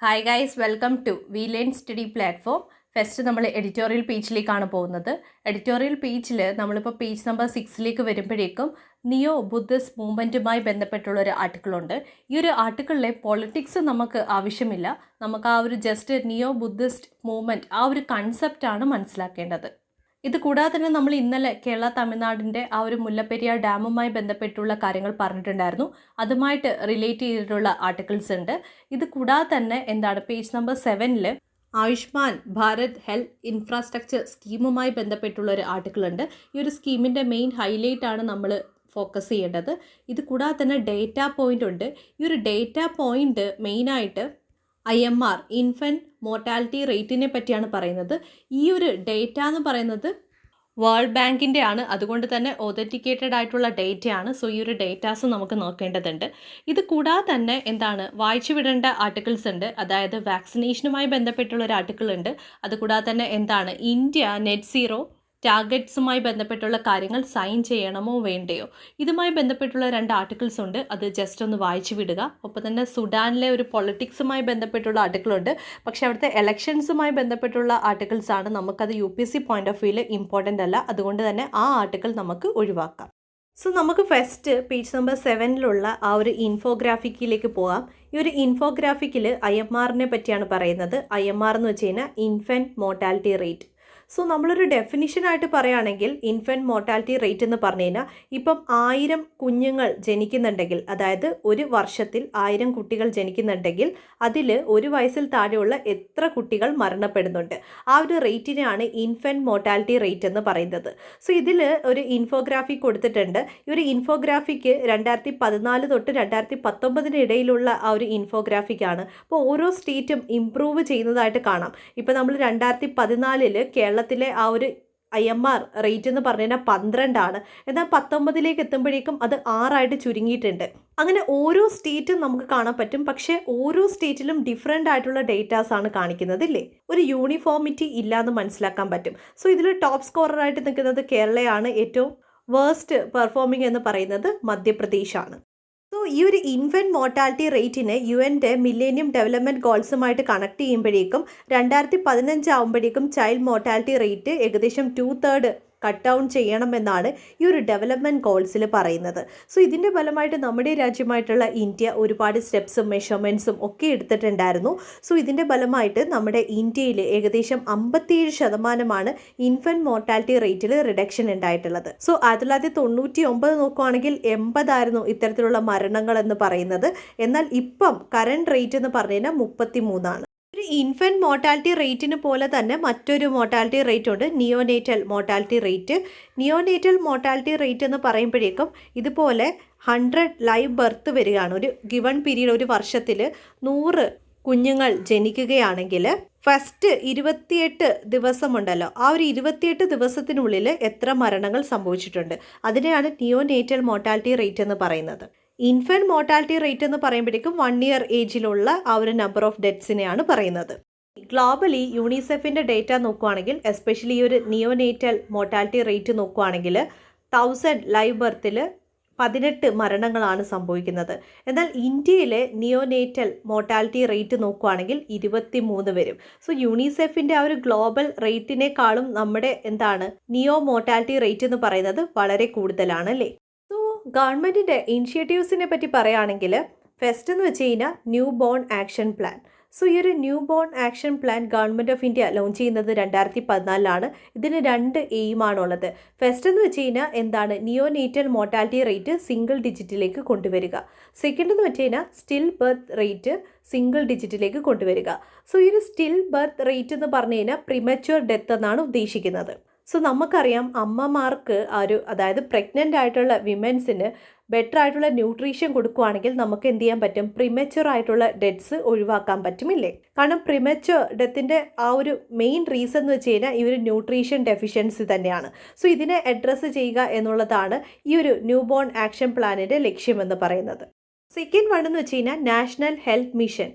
Hi guys, welcome to we learn study platform. First നമ്മൾ editorial പേജിലേക്കാണ് പോകുന്നത്. Editorial പേജിൽ നമ്മളിപ്പോൾ പേജ് നമ്പർ 6 വരുമ്പോഴേക്കും നിയോ ബുദ്ധിസ്റ്റ് മൂവ്മെൻറ്റുമായി ബന്ധപ്പെട്ടുള്ള ഒരു ആർട്ടിക്കിളുണ്ട്. ഈ ഒരു ആർട്ടിക്കിളിലെ പൊളിറ്റിക്സ് നമുക്ക് ആവശ്യമില്ല. നമുക്ക് ആ ഒരു ജസ്റ്റ് നിയോ ബുദ്ധിസ്റ്റ് മൂവ്മെൻറ്റ് ആ ഒരു കൺസെപ്റ്റാണ് മനസ്സിലാക്കേണ്ടത്. ഇത് കൂടാതെ തന്നെ നമ്മൾ ഇന്നലെ കേരള തമിഴ്നാടിൻ്റെ ആ ഒരു മുല്ലപ്പെരിയാർ ഡാമുമായി ബന്ധപ്പെട്ടുള്ള കാര്യങ്ങൾ പറഞ്ഞിട്ടുണ്ടായിരുന്നു. അതുമായിട്ട് റിലേറ്റ് ചെയ്തിട്ടുള്ള ആർട്ടിക്കിൾസ് ഉണ്ട്. ഇത് കൂടാതെ തന്നെ page number 7 Ayushman Bharat health infrastructure സ്കീമുമായി ബന്ധപ്പെട്ടുള്ള ഒരു ആർട്ടിക്കിൾ ഉണ്ട്. ഈ ഒരു സ്കീമിൻ്റെ മെയിൻ ഹൈലൈറ്റ് ആണ് നമ്മൾ ഫോക്കസ് ചെയ്യേണ്ടത്. ഇത് കൂടാതെ തന്നെ ഡേറ്റ പോയിൻ്റ് ഉണ്ട്. ഈ ഒരു ഡേറ്റ പോയിൻ്റ് മെയിനായിട്ട് IMR ഇൻഫൻറ്റ് മോർട്ടാലിറ്റി റേറ്റിനെ പറ്റിയാണ് പറയുന്നത്. ഈ ഒരു ഡേറ്റ എന്ന് പറയുന്നത് വേൾഡ് ബാങ്കിൻ്റെ ആണ്. അതുകൊണ്ട് തന്നെ ഒതൻറ്റിക്കേറ്റഡ് ആയിട്ടുള്ള ഡേറ്റയാണ്. സോ ഈ ഒരു ഡേറ്റാസ് നമുക്ക് നോക്കേണ്ടതുണ്ട്. ഇത് കൂടാതെ തന്നെ വായിച്ചു വിടേണ്ട ആർട്ടിക്കിൾസ് ഉണ്ട്. അതായത് വാക്സിനേഷനുമായി ബന്ധപ്പെട്ടുള്ള ഒരു ആർട്ടിക്കിൾ ഉണ്ട്. അതുകൂടാതെ തന്നെ ഇന്ത്യ നെറ്റ് സീറോ ടാർഗറ്റ്സുമായി ബന്ധപ്പെട്ടുള്ള കാര്യങ്ങൾ സൈൻ ചെയ്യണമോ വേണ്ടയോ, ഇതുമായി ബന്ധപ്പെട്ടുള്ള 2 ആർട്ടിക്കിൾസ് ഉണ്ട്. അത് ജസ്റ്റ് ഒന്ന് വായിച്ചു വിടുക. ഒപ്പം തന്നെ സുഡാനിലെ ഒരു പൊളിറ്റിക്സുമായി ബന്ധപ്പെട്ടുള്ള ആർട്ടിക്കിളുണ്ട്. പക്ഷേ അവിടുത്തെ ഇലക്ഷൻസുമായി ബന്ധപ്പെട്ടുള്ള ആർട്ടിക്കിൾസ് ആണ്. നമുക്കത് UPSC പോയിന്റ് ഓഫ് വ്യൂവിൽ ഇമ്പോർട്ടൻ്റ് അല്ല. അതുകൊണ്ട് തന്നെ ആ ആർട്ടിക്കിൾ നമുക്ക് ഒഴിവാക്കാം. സോ നമുക്ക് ഫസ്റ്റ് പേജ് നമ്പർ 7 ആ ഒരു ഇൻഫോഗ്രാഫിക്കിലേക്ക് പോകാം. ഈ ഒരു ഇൻഫോഗ്രാഫിക്കിൽ IMRനെ പറ്റിയാണ് പറയുന്നത്. IMR എന്ന് വെച്ച് കഴിഞ്ഞാൽ ഇൻഫൻറ്റ് മോർട്ടാലിറ്റി റേറ്റ്. സോ നമ്മളൊരു ഡെഫിനിഷനായിട്ട് പറയുകയാണെങ്കിൽ ഇൻഫൻറ്റ് മോർട്ടാലിറ്റി റേറ്റ് എന്ന് പറഞ്ഞു കഴിഞ്ഞാൽ ഇപ്പം 1000 കുഞ്ഞുങ്ങൾ ജനിക്കുന്നുണ്ടെങ്കിൽ, അതായത് ഒരു വർഷത്തിൽ 1000 കുട്ടികൾ ജനിക്കുന്നുണ്ടെങ്കിൽ അതിൽ 1 വയസ്സിൽ താഴെയുള്ള എത്ര കുട്ടികൾ മരണപ്പെടുന്നുണ്ട്, ആ ഒരു റേറ്റിനെയാണ് ഇൻഫൻറ്റ് മോർട്ടാലിറ്റി റേറ്റ് എന്ന് പറയുന്നത്. സോ ഇതിൽ ഒരു ഇൻഫോഗ്രാഫി കൊടുത്തിട്ടുണ്ട്. ഈ ഒരു ഇൻഫോഗ്രാഫിക്ക് 2014 തൊട്ട് 2019 ഇടയിലുള്ള ആ ഒരു ഇൻഫോഗ്രാഫിക്കാണ്. അപ്പോൾ ഓരോ സ്റ്റേറ്റും ഇംപ്രൂവ് ചെയ്യുന്നതായിട്ട് കാണാം. ഇപ്പോൾ നമ്മൾ 2014 കേരളത്തിലെ ആ ഒരു IMR റേറ്റ് എന്ന് പറഞ്ഞു കഴിഞ്ഞാൽ 12 ആണ്. എന്നാൽ 19 എത്തുമ്പോഴേക്കും അത് 6 ചുരുങ്ങിയിട്ടുണ്ട്. അങ്ങനെ ഓരോ സ്റ്റേറ്റും നമുക്ക് കാണാൻ പറ്റും. പക്ഷേ ഓരോ സ്റ്റേറ്റിലും ഡിഫറെൻ്റ് ആയിട്ടുള്ള ഡേറ്റാസ് ആണ് കാണിക്കുന്നത്, ഇല്ലേ? ഒരു യൂണിഫോമിറ്റി ഇല്ലാന്ന് മനസ്സിലാക്കാൻ പറ്റും. സോ ഇതിൽ ടോപ്പ് സ്കോററായിട്ട് നിൽക്കുന്നത് കേരളയാണ്. ഏറ്റവും വേഴ്സ്റ്റ് പെർഫോമിംഗ് എന്ന് പറയുന്നത് മധ്യപ്രദേശാണ്. സോ ഈ ഒരു ഇൻഫൻറ്റ് മോർട്ടാലിറ്റി റേറ്റിനെ UN മില്ലേനിയം ഡെവലപ്മെൻറ്റ് ഗോൾസുമായിട്ട് കണക്ട് ചെയ്യുമ്പോഴേക്കും 2015 ആകുമ്പോഴേക്കും ചൈൽഡ് മോർട്ടാലിറ്റി റേറ്റ് ഏകദേശം 2/3 കട്ട് ഡൗൺ ചെയ്യണമെന്നാണ് ഈ ഒരു ഡെവലപ്മെൻറ്റ് ഗോൾസിൽ പറയുന്നത്. സോ ഇതിൻ്റെ ഫലമായിട്ട് നമ്മുടെ രാജ്യമായിട്ടുള്ള ഇന്ത്യ ഒരുപാട് സ്റ്റെപ്സും മെഷർമെൻറ്റ്സും ഒക്കെ എടുത്തിട്ടുണ്ടായിരുന്നു. സോ ഇതിൻ്റെ ഫലമായിട്ട് നമ്മുടെ ഇന്ത്യയിൽ ഏകദേശം 57% ഇൻഫൻറ്റ് മോർട്ടാലിറ്റി റേറ്റിൽ റിഡക്ഷൻ ഉണ്ടായിട്ടുള്ളത്. സോ 1999 നോക്കുകയാണെങ്കിൽ 80 ഇത്തരത്തിലുള്ള മരണങ്ങൾ എന്ന് പറയുന്നത്. എന്നാൽ ഇപ്പം കറണ്ട് റേറ്റ് എന്ന് പറഞ്ഞു കഴിഞ്ഞാൽ 33. ഒരു ഇൻഫൻറ്റ് മോർട്ടാലിറ്റി റേറ്റിന് പോലെ തന്നെ മറ്റൊരു മോർട്ടാലിറ്റി റേറ്റ് ഉണ്ട്, neonatal mortality rate. Neonatal mortality rate എന്ന് പറയുമ്പോഴേക്കും ഇതുപോലെ 100 ലൈവ് ബർത്ത് വരികയാണ്. ഒരു ഗിവൺ പീരീഡ്, ഒരു വർഷത്തിൽ 100 കുഞ്ഞുങ്ങൾ ജനിക്കുകയാണെങ്കിൽ ഫസ്റ്റ് 28 ദിവസമുണ്ടല്ലോ, ആ ഒരു 28 ദിവസത്തിനുള്ളിൽ എത്ര മരണങ്ങൾ സംഭവിച്ചിട്ടുണ്ട്, അതിനെയാണ് നിയോനേറ്റൽ മോർട്ടാലിറ്റി റേറ്റ് എന്ന് പറയുന്നത്. ഇൻഫൻറ്റ് മോർട്ടാലിറ്റി റേറ്റ് എന്ന് പറയുമ്പോഴേക്കും 1 ഇയർ ഏജിലുള്ള ആ ഒരു നമ്പർ ഓഫ് ഡെത്ത്സിനെയാണ് പറയുന്നത്. ഗ്ലോബലി യൂണിസെഫിൻ്റെ ഡേറ്റ നോക്കുകയാണെങ്കിൽ, എസ്പെഷ്യലി ഈ ഒരു നിയോനേറ്റൽ മോർട്ടാലിറ്റി റേറ്റ് നോക്കുകയാണെങ്കിൽ 1000 ലൈവ് ബർത്തിൽ 18 മരണങ്ങളാണ് സംഭവിക്കുന്നത്. എന്നാൽ ഇന്ത്യയിലെ നിയോനേറ്റൽ മോർട്ടാലിറ്റി റേറ്റ് നോക്കുകയാണെങ്കിൽ 23 വരും. സോ യൂണിസെഫിൻ്റെ ആ ഒരു ഗ്ലോബൽ റേറ്റിനേക്കാളും നമ്മുടെ നിയോ മോർട്ടാലിറ്റി റേറ്റ് എന്ന് പറയുന്നത് വളരെ കൂടുതലാണ്, അല്ലേ? സോ ഗവൺമെൻറ്റിൻ്റെ ഇനിഷ്യേറ്റീവ്സിനെ പറ്റി പറയുകയാണെങ്കിൽ ഫസ്റ്റ് എന്ന് വെച്ച് കഴിഞ്ഞാൽ new born action plan. So ഈ ഒരു new born action plan government of India launch ചെയ്യുന്നത് 2014 ഇതിന് 2 എയിമാണുള്ളത്. ഫസ്റ്റ് എന്ന് വെച്ച് കഴിഞ്ഞാൽ നിയോനേറ്റൽ മോർട്ടാലിറ്റി റേറ്റ് സിംഗിൾ ഡിജിറ്റിലേക്ക് കൊണ്ടുവരിക. സെക്കൻഡ് എന്ന് വെച്ച് കഴിഞ്ഞാൽ സ്റ്റിൽ ബർത്ത് റേറ്റ് സിംഗിൾ ഡിജിറ്റിലേക്ക് കൊണ്ടുവരിക. സോ ഈ ഒരു സ്റ്റിൽ ബർത്ത് റേറ്റ് എന്ന് പറഞ്ഞു കഴിഞ്ഞാൽ പ്രിമച്വർ ഡെത്ത് എന്നാണ് ഉദ്ദേശിക്കുന്നത്. സോ നമുക്കറിയാം അമ്മമാർക്ക് അതായത് പ്രഗ്നൻ്റ് ആയിട്ടുള്ള വിമൻസിന് ബെറ്റർ ആയിട്ടുള്ള ന്യൂട്രീഷൻ കൊടുക്കുകയാണെങ്കിൽ നമുക്ക് എന്ത് ചെയ്യാൻ പറ്റും, പ്രിമച്വർ ആയിട്ടുള്ള ഡെത്ത്സ് ഒഴിവാക്കാൻ പറ്റുമില്ലേ? കാരണം പ്രിമച്വർ ഡെത്തിൻ്റെ ആ ഒരു മെയിൻ റീസൺ എന്ന് വെച്ച് കഴിഞ്ഞാൽ ഈ ഒരു ന്യൂട്രീഷൻ ഡെഫിഷ്യൻസി തന്നെയാണ്. സോ ഇതിനെ അഡ്രസ്സ് ചെയ്യുക എന്നുള്ളതാണ് ഈ ഒരു ന്യൂ ബോൺ ആക്ഷൻ പ്ലാനിൻ്റെ ലക്ഷ്യമെന്ന് പറയുന്നത്. സെക്കൻഡ് വൺ എന്ന് വെച്ച് കഴിഞ്ഞാൽ national health mission.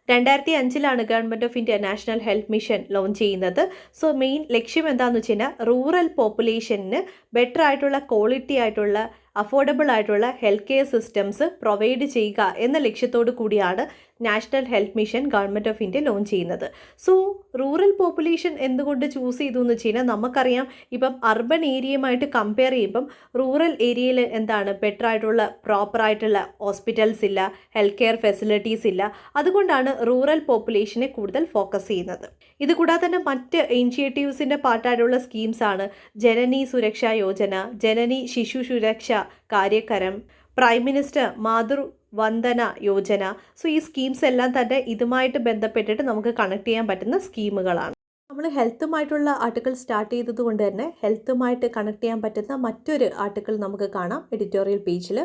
2005 government of India national health mission launch ചെയ്യുന്നത്. സോ മെയിൻ ലക്ഷ്യം എന്താണെന്ന് വെച്ച് കഴിഞ്ഞാൽ റൂറൽ പോപ്പുലേഷന് ബെറ്റർ ആയിട്ടുള്ള ക്വാളിറ്റി ആയിട്ടുള്ള അഫോർഡബിൾ ആയിട്ടുള്ള ഹെൽത്ത് കെയർ സിസ്റ്റംസ് പ്രൊവൈഡ് ചെയ്യുക എന്ന ലക്ഷ്യത്തോടു കൂടിയാണ് national health mission government of India launch ചെയ്യുന്നത്. സോ റൂറൽ പോപ്പുലേഷൻ എന്തുകൊണ്ട് ചൂസ് ചെയ്തു എന്ന് വെച്ച് കഴിഞ്ഞാൽ നമുക്കറിയാം ഇപ്പം അർബൻ ഏരിയയുമായിട്ട് കമ്പയർ ചെയ്യുമ്പം റൂറൽ ഏരിയയിൽ എന്താണ് ബെറ്റർ ആയിട്ടുള്ള പ്രോപ്പറായിട്ടുള്ള ഹോസ്പിറ്റൽസ് ഇല്ല, ഹെൽത്ത് കെയർ ഫെസിലിറ്റീസ് ഇല്ല. അതുകൊണ്ടാണ് റൂറൽ പോപ്പുലേഷനെ കൂടുതൽ ഫോക്കസ് ചെയ്യുന്നത്. ഇതുകൂടാതെ തന്നെ മറ്റ് ഇനിഷ്യേറ്റീവ്സിൻ്റെ പാർട്ടായിട്ടുള്ള സ്കീംസാണ് ജനനി സുരക്ഷാ യോജന, ജനനി ശിശു സുരക്ഷാ കാര്യക്രം, പ്രൈം മിനിസ്റ്റർ മാതൃ വന്ദന യോജന. സോ ഈ സ്കീംസ് എല്ലാം തന്നെ ഇതുമായിട്ട് ബന്ധപ്പെട്ടിട്ട് നമുക്ക് കണക്ട് ചെയ്യാൻ പറ്റുന്ന സ്കീമുകളാണ്. നമ്മൾ ഹെൽത്തുമായിട്ടുള്ള ആർട്ടിക്കിൾ സ്റ്റാർട്ട് ചെയ്തത് കൊണ്ട് തന്നെ ഹെൽത്തുമായിട്ട് കണക്ട് ചെയ്യാൻ പറ്റുന്ന മറ്റൊരു ആർട്ടിക്കിൾ നമുക്ക് കാണാം എഡിറ്റോറിയൽ പേജിൽ.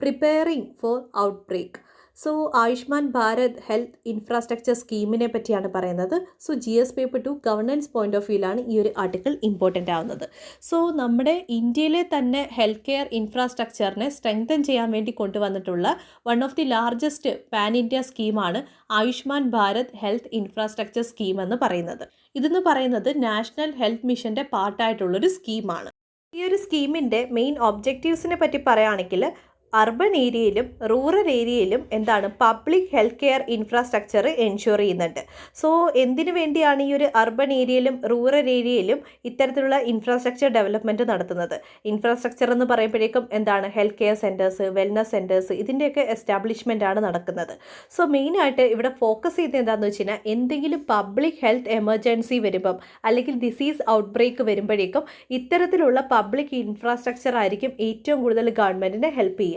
Preparing for outbreak. So Ayushman Bharat health infrastructure സ്കീമിനെ പറ്റിയാണ് പറയുന്നത്. So GS paper 2 governance point of വ്യൂയിലാണ് ഈ ഒരു ആർട്ടിക്കിൾ ഇമ്പോർട്ടൻ്റ് ആവുന്നത്. സോ നമ്മുടെ ഇന്ത്യയിലെ തന്നെ ഹെൽത്ത് കെയർ ഇൻഫ്രാസ്ട്രക്ചറിനെ സ്ട്രെങ്തൻ ചെയ്യാൻ വേണ്ടി കൊണ്ടുവന്നിട്ടുള്ള one of the largest pan India സ്കീമാണ് Ayushman Bharat health infrastructure scheme എന്ന് പറയുന്നത്. ഇതെന്ന് പറയുന്നത് നാഷണൽ ഹെൽത്ത് മിഷൻ്റെ പാർട്ടായിട്ടുള്ളൊരു സ്കീമാണ്. ഈ ഒരു സ്കീമിൻ്റെ മെയിൻ ഒബ്ജക്റ്റീവ്സിനെ പറ്റി പറയുകയാണെങ്കിൽ അർബൻ ഏരിയയിലും റൂറൽ ഏരിയയിലും എന്താണ് public health care infrastructure ensure ചെയ്യുന്നുണ്ട്. സോ എന്തിനു വേണ്ടിയാണ് ഈ ഒരു അർബൻ ഏരിയയിലും റൂറൽ ഏരിയയിലും ഇത്തരത്തിലുള്ള ഇൻഫ്രാസ്ട്രക്ചർ ഡെവലപ്മെൻറ്റ് നടത്തുന്നത്? ഇൻഫ്രാസ്ട്രക്ചർ എന്ന് പറയുമ്പോഴേക്കും എന്താണ് health care centres, wellness centres, ഇതിൻ്റെയൊക്കെ എസ്റ്റാബ്ലിഷ്മെൻ്റ് ആണ് നടക്കുന്നത്. സോ മെയിനായിട്ട് ഇവിടെ ഫോക്കസ് ചെയ്ത് എന്താണെന്ന് വെച്ച് കഴിഞ്ഞാൽ എന്തെങ്കിലും പബ്ലിക് ഹെൽത്ത് എമർജൻസി വരുമ്പം അല്ലെങ്കിൽ ഡിസീസ് ഔട്ട് ബ്രേക്ക് വരുമ്പോഴേക്കും ഇത്തരത്തിലുള്ള പബ്ലിക് ഇൻഫ്രാസ്ട്രക്ചർ ആയിരിക്കും ഏറ്റവും കൂടുതൽ ഗവൺമെൻറ്റിനെ ഹെൽപ്പ് ചെയ്യുക.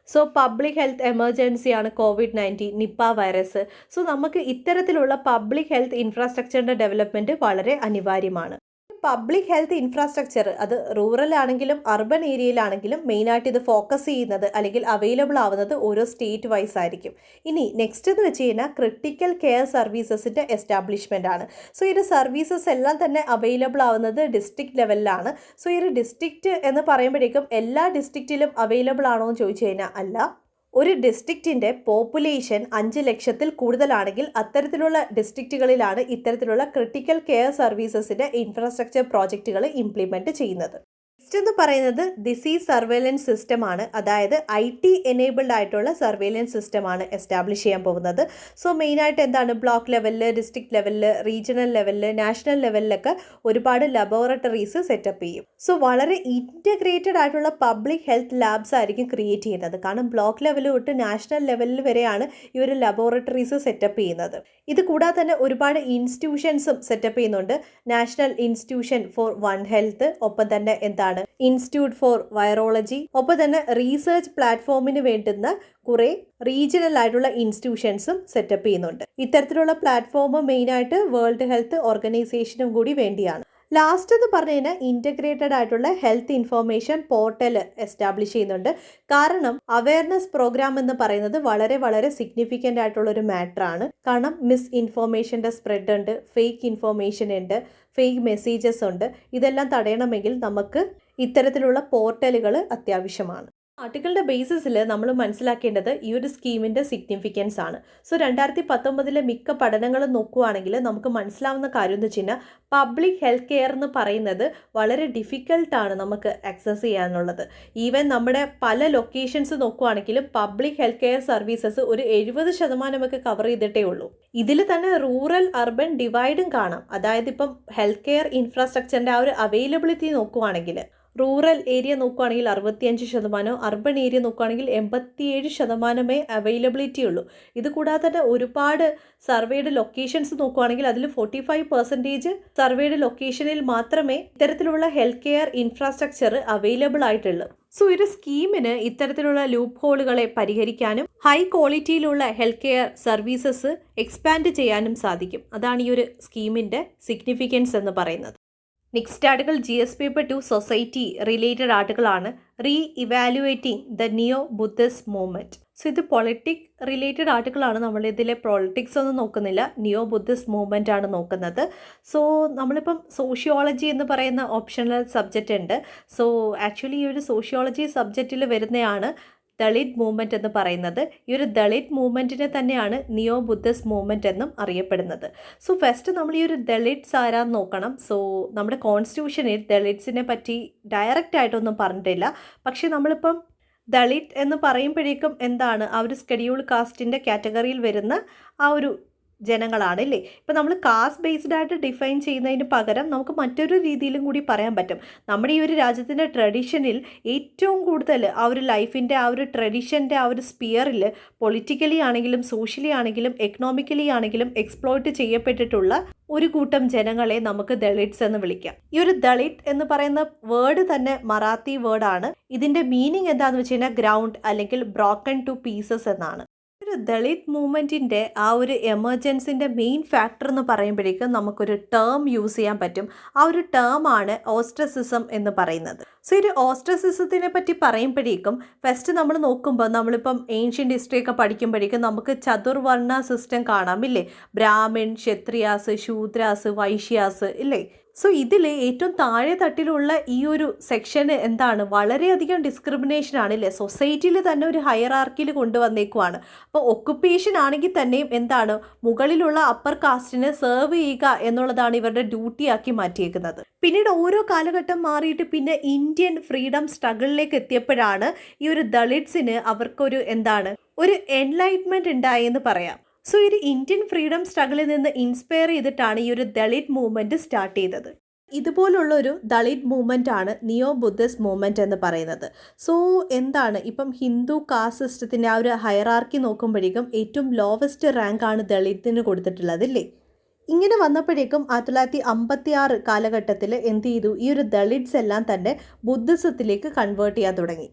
സോ പബ്ലിക് ഹെൽത്ത് എമർജൻസിയാണ് COVID-19, നിപ്പ വൈറസ്. സോ നമുക്ക് ഇത്തരത്തിലുള്ള പബ്ലിക് ഹെൽത്ത് ഇൻഫ്രാസ്ട്രക്ചറിൻ്റെ ഡെവലപ്മെൻറ്റ് വളരെ അനിവാര്യമാണ്. പബ്ലിക് ഹെൽത്ത് ഇൻഫ്രാസ്ട്രക്ചർ അത് റൂറൽ ആണെങ്കിലും അർബൻ ഏരിയയിലാണെങ്കിലും മെയിനായിട്ട് ഇത് ഫോക്കസ് ചെയ്യുന്നത് അല്ലെങ്കിൽ അവൈലബിൾ ആവുന്നത് ഓരോ സ്റ്റേറ്റ് വൈസ് ആയിരിക്കും. ഇനി നെക്സ്റ്റ് എന്ന് വെച്ച് കഴിഞ്ഞാൽ ക്രിട്ടിക്കൽ കെയർ സർവീസസിൻ്റെ എസ്റ്റാബ്ലിഷ്മെൻ്റ് ആണ്. സോ ഈ സർവീസസ് എല്ലാം തന്നെ അവൈലബിൾ ആവുന്നത് ഡിസ്ട്രിക്ട് ലെവലിലാണ്. സോ ഈ ഡിസ്ട്രിക്റ്റ് എന്ന് പറയുമ്പോഴേക്കും എല്ലാ ഡിസ്ട്രിക്റ്റിലും അവൈലബിൾ ആണോ എന്ന് ചോദിച്ചു കഴിഞ്ഞാൽ അല്ല. ഒരു ഡിസ്ട്രിക്റ്റിൻ്റെ പോപ്പുലേഷൻ 5 ലക്ഷത്തിൽ കൂടുതലാണെങ്കിൽ അത്തരത്തിലുള്ള ഡിസ്ട്രിക്റ്റുകളിലാണ് ഇത്തരത്തിലുള്ള ക്രിട്ടിക്കൽ കെയർ സർവീസസിൻ്റെ ഇൻഫ്രാസ്ട്രക്ചർ പ്രോജക്റ്റുകൾ ഇംപ്ലിമെൻറ്റ് ചെയ്യുന്നത്. നെക്സ്റ്റ് എന്ന് പറയുന്നത് ഡിസീസ് സർവൈലൻസ് സിസ്റ്റമാണ്. അതായത് IT എനേബിൾഡ് ആയിട്ടുള്ള സർവൈലൻസ് സിസ്റ്റമാണ് എസ്റ്റാബ്ലിഷ് ചെയ്യാൻ പോകുന്നത്. സോ മെയിനായിട്ട് എന്താണ് ബ്ലോക്ക് ലെവലിൽ, ഡിസ്ട്രിക്ട് ലെവലിൽ, റീജിയണൽ ലെവലിൽ, നാഷണൽ ലെവലിലൊക്കെ ഒരുപാട് ലബോറട്ടറീസ് സെറ്റപ്പ് ചെയ്യും. സോ വളരെ ഇൻറ്റഗ്രേറ്റഡ് ആയിട്ടുള്ള പബ്ലിക് ഹെൽത്ത് ലാബ്സ് ആയിരിക്കും ക്രിയേറ്റ് ചെയ്യുന്നത്. കാരണം ബ്ലോക്ക് ലെവൽ തൊട്ട് നാഷണൽ ലെവലിൽ വരെയാണ് ഈ ഒരു ലബോറട്ടറീസ് സെറ്റപ്പ് ചെയ്യുന്നത്. ഇത് കൂടാതെ തന്നെ ഒരുപാട് ഇൻസ്റ്റിറ്റ്യൂഷൻസും സെറ്റപ്പ് ചെയ്യുന്നുണ്ട്. National institution for one health, ഒപ്പം തന്നെ എന്താണ് ഇൻസ്റ്റിറ്റ്യൂട്ട് ഫോർ വൈറോളജി, ഒപ്പം തന്നെ റീസെർച്ച് പ്ലാറ്റ്ഫോമിന് വേണ്ടുന്ന കുറേ റീജിയണൽ ആയിട്ടുള്ള ഇൻസ്റ്റിറ്റ്യൂഷൻസും സെറ്റപ്പ് ചെയ്യുന്നുണ്ട്. ഇത്തരത്തിലുള്ള പ്ലാറ്റ്ഫോം മെയിനായിട്ട് വേൾഡ് ഹെൽത്ത് ഓർഗനൈസേഷനും കൂടി വേണ്ടിയാണ്. ലാസ്റ്റ് എന്ന് പറഞ്ഞു കഴിഞ്ഞാൽ ഇൻറ്റഗ്രേറ്റഡ് ആയിട്ടുള്ള ഹെൽത്ത് ഇൻഫോർമേഷൻ പോർട്ടൽ എസ്റ്റാബ്ലിഷ് ചെയ്യുന്നുണ്ട്. കാരണം അവയർനെസ് പ്രോഗ്രാം എന്ന് പറയുന്നത് വളരെ വളരെ സിഗ്നിഫിക്കൻ്റ് ആയിട്ടുള്ളൊരു മാറ്ററാണ്. കാരണം മിസ് ഇൻഫോർമേഷൻ്റെ സ്പ്രെഡ് ഉണ്ട്, ഫേക്ക് ഇൻഫോർമേഷൻ ഉണ്ട്, ഫേക്ക് മെസ്സേജസ് ഉണ്ട്. ഇതെല്ലാം തടയണമെങ്കിൽ നമുക്ക് ഇത്തരത്തിലുള്ള പോർട്ടലുകൾ അത്യാവശ്യമാണ്. ആർട്ടിക്കിളിൻ്റെ ബേസിസിൽ നമ്മൾ മനസ്സിലാക്കേണ്ടത് ഈ ഒരു സ്കീമിൻ്റെ സിഗ്നിഫിക്കൻസ് ആണ്. സോ 2019 മിക്ക പഠനങ്ങളും നോക്കുകയാണെങ്കിൽ നമുക്ക് മനസ്സിലാവുന്ന കാര്യം എന്ന് വെച്ച് കഴിഞ്ഞാൽ പബ്ലിക് ഹെൽത്ത് കെയർ എന്ന് പറയുന്നത് വളരെ ഡിഫിക്കൽട്ടാണ് നമുക്ക് ആക്സസ് ചെയ്യാനുള്ളത്. ഈവൻ നമ്മുടെ പല ലൊക്കേഷൻസ് നോക്കുകയാണെങ്കിലും പബ്ലിക് ഹെൽത്ത് കെയർ സർവീസസ് ഒരു 70% കവർ ചെയ്തിട്ടേ ഉള്ളൂ. ഇതിൽ തന്നെ റൂറൽ അർബൻ ഡിവൈഡും കാണാം. അതായത് ഇപ്പം ഹെൽത്ത് കെയർ ഇൻഫ്രാസ്ട്രക്ചറിൻ്റെ ആ ഒരു അവൈലബിലിറ്റി നോക്കുകയാണെങ്കിൽ റൂറൽ ഏരിയ നോക്കുകയാണെങ്കിൽ 65%, അർബൻ ഏരിയ നോക്കുകയാണെങ്കിൽ 87% അവൈലബിലിറ്റി ഉള്ളൂ. ഇത് കൂടാതെ തന്നെ ഒരുപാട് സർവേഡ് ലൊക്കേഷൻസ് നോക്കുകയാണെങ്കിൽ അതിൽ 45% സർവേഡ് ലൊക്കേഷനിൽ മാത്രമേ ഇത്തരത്തിലുള്ള ഹെൽത്ത് കെയർ ഇൻഫ്രാസ്ട്രക്ചർ അവൈലബിൾ ആയിട്ടുള്ളൂ. സോ ഒരു സ്കീമിന് ഇത്തരത്തിലുള്ള ലൂപ്പ് ഹോളുകളെ പരിഹരിക്കാനും ഹൈ ക്വാളിറ്റിയിലുള്ള ഹെൽത്ത് കെയർ സർവീസസ് എക്സ്പാൻഡ് ചെയ്യാനും സാധിക്കും. അതാണ് ഈ ഒരു സ്കീമിൻ്റെ സിഗ്നിഫിക്കൻസ് എന്ന് പറയുന്നത്. Next article GS paper 2 society related ആർട്ടിക്കിളാണ്. Evaluating the neo Buddhist movement. So ഇത് പൊളിറ്റിക് റിലേറ്റഡ് ആർട്ടിക്കിളാണ്. നമ്മളിതിലെ പൊളിറ്റിക്സ് ഒന്നും നോക്കുന്നില്ല, നിയോ ബുദ്ധിസ്റ്റ് മൂവ്മെൻ്റ് ആണ് നോക്കുന്നത്. സോ നമ്മളിപ്പം സോഷ്യോളജി എന്ന് പറയുന്ന ഓപ്ഷണൽ സബ്ജക്റ്റ് ഉണ്ട്. സോ ആക്ച്വലി ഈ ഒരു സോഷ്യോളജി സബ്ജക്റ്റിൽ വരുന്നതാണ് ദളിത് മൂവ്മെൻറ്റ് എന്ന് പറയുന്നത്. ഈ ഒരു ദളിത് മൂവ്മെൻറ്റിനെ തന്നെയാണ് നിയോ ബുദ്ധിസ്റ്റ് മൂവ്മെൻറ്റ് എന്നും അറിയപ്പെടുന്നത്. സോ ഫസ്റ്റ് നമ്മൾ ഈ ഒരു ദളിറ്റ്സ് ആരാന്ന് നോക്കണം. സോ നമ്മുടെ കോൺസ്റ്റിറ്റ്യൂഷനിൽ ദളിറ്റ്സിനെ പറ്റി ഡയറക്റ്റ് ആയിട്ടൊന്നും പറഞ്ഞിട്ടില്ല. പക്ഷേ നമ്മളിപ്പം ദളിത് എന്ന് പറയുമ്പോഴേക്കും എന്താണ് ആ ഒരു സ്കെഡ്യൂൾ കാസ്റ്റിൻ്റെ കാറ്റഗറിയിൽ വരുന്ന ആ ഒരു ജനങ്ങളാണ് അല്ലേ. ഇപ്പം നമ്മൾ കാസ്റ്റ് ബേസ്ഡ് ആയിട്ട് ഡിഫൈൻ ചെയ്യുന്നതിന് പകരം നമുക്ക് മറ്റൊരു രീതിയിലും കൂടി പറയാൻ പറ്റും. നമ്മുടെ ഈ ഒരു രാജ്യത്തിൻ്റെ ട്രഡീഷനിൽ ഏറ്റവും കൂടുതൽ ആ ഒരു ലൈഫിൻ്റെ ആ ഒരു ട്രഡീഷൻ്റെ ആ ഒരു സ്പിയറിൽ പൊളിറ്റിക്കലി ആണെങ്കിലും സോഷ്യലി ആണെങ്കിലും എക്കണോമിക്കലി ആണെങ്കിലും എക്സ്പ്ലോയിറ്റ് ചെയ്യപ്പെട്ടിട്ടുള്ള ഒരു കൂട്ടം ജനങ്ങളെ നമുക്ക് ദളിറ്റ്സ് എന്ന് വിളിക്കാം. ഈ ഒരു ദളിത് എന്ന് പറയുന്ന വേർഡ് തന്നെ മറാത്തി വേർഡാണ്. ഇതിൻ്റെ മീനിങ് എന്താണെന്ന് വെച്ച് കഴിഞ്ഞാൽ ഗ്രൗണ്ട് അല്ലെങ്കിൽ ബ്രോക്കൺ ടു പീസസ് എന്നാണ്. ഒരു ദളിത് മൂവ്മെൻറ്റിൻ്റെ ആ ഒരു എമർജൻസിൻ്റെ മെയിൻ ഫാക്ടർ എന്ന് പറയുമ്പോഴേക്കും നമുക്കൊരു ടേം യൂസ് ചെയ്യാൻ പറ്റും. ആ ഒരു ടേമാണ് ഓസ്ട്രസിസം എന്ന് പറയുന്നത്. സോ ഒരു ഓസ്ട്രസിസത്തിനെ പറ്റി പറയുമ്പോഴേക്കും ഫസ്റ്റ് നമ്മൾ നോക്കുമ്പോൾ നമ്മളിപ്പം ഏൻഷ്യൻ ഹിസ്റ്ററിയൊക്കെ പഠിക്കുമ്പോഴേക്കും നമുക്ക് ചതുർവർണ്ണ സിസ്റ്റം കാണാം ഇല്ലേ. ബ്രാഹ്മിൺ, ക്ഷത്രിയാസ്, ശൂദ്രാസ്, വൈശ്യാസ് ഇല്ലേ. സോ ഇതിൽ ഏറ്റവും താഴെ തട്ടിലുള്ള ഈ ഒരു സെക്ഷന് എന്താണ് വളരെയധികം ഡിസ്ക്രിമിനേഷൻ ആണില്ലേ. സൊസൈറ്റിയിൽ തന്നെ ഒരു ഹയറാർക്കിയിൽ കൊണ്ടുവന്നേക്കുവാണ്. അപ്പോൾ ഒക്കുപ്പേഷൻ ആണെങ്കിൽ തന്നെയും എന്താണ് മുകളിലുള്ള അപ്പർ കാസ്റ്റിനെ സെർവ് ചെയ്യുക എന്നുള്ളതാണ് ഇവരുടെ ഡ്യൂട്ടി ആക്കി മാറ്റിയേക്കുന്നത്. പിന്നീട് ഓരോ കാലഘട്ടം മാറിയിട്ട് പിന്നെ ഇന്ത്യൻ ഫ്രീഡം സ്ട്രഗിളിലേക്ക് എത്തിയപ്പോഴാണ് ഈ ഒരു ദളിറ്റ്സിന് അവർക്കൊരു എന്താണ് ഒരു എൻലൈറ്റ്മെൻറ്റ് ഉണ്ടായെന്ന് പറയാം. സോ ഒരു ഇന്ത്യൻ ഫ്രീഡം സ്ട്രഗിളിൽ നിന്ന് ഇൻസ്പയർ ചെയ്തിട്ടാണ് ഈ ഒരു ദളിത് മൂവ്മെൻറ്റ് സ്റ്റാർട്ട് ചെയ്തത്. ഇതുപോലുള്ളൊരു ദളിത് മൂവ്മെൻ്റ് ആണ് നിയോ ബുദ്ധിസ്റ്റ് മൂവ്മെൻറ്റ് എന്ന് പറയുന്നത്. സോ എന്താണ് ഇപ്പം ഹിന്ദു കാസ്റ്റ് സിസ്റ്റത്തിൻ്റെ ആ ഒരു ഹയറാർക്കി നോക്കുമ്പോഴേക്കും ഏറ്റവും ലോവസ്റ്റ് റാങ്കാണ് ദളിത്തിന് കൊടുത്തിട്ടുള്ളത് ഇല്ലേ. ഇങ്ങനെ വന്നപ്പോഴേക്കും 1956 കാലഘട്ടത്തിൽ എന്ത് ചെയ്തു, ഈ ഒരു ദളിറ്റ്സ് എല്ലാം തന്നെ ബുദ്ധിസത്തിലേക്ക് കൺവേർട്ട് ചെയ്യാൻ തുടങ്ങി.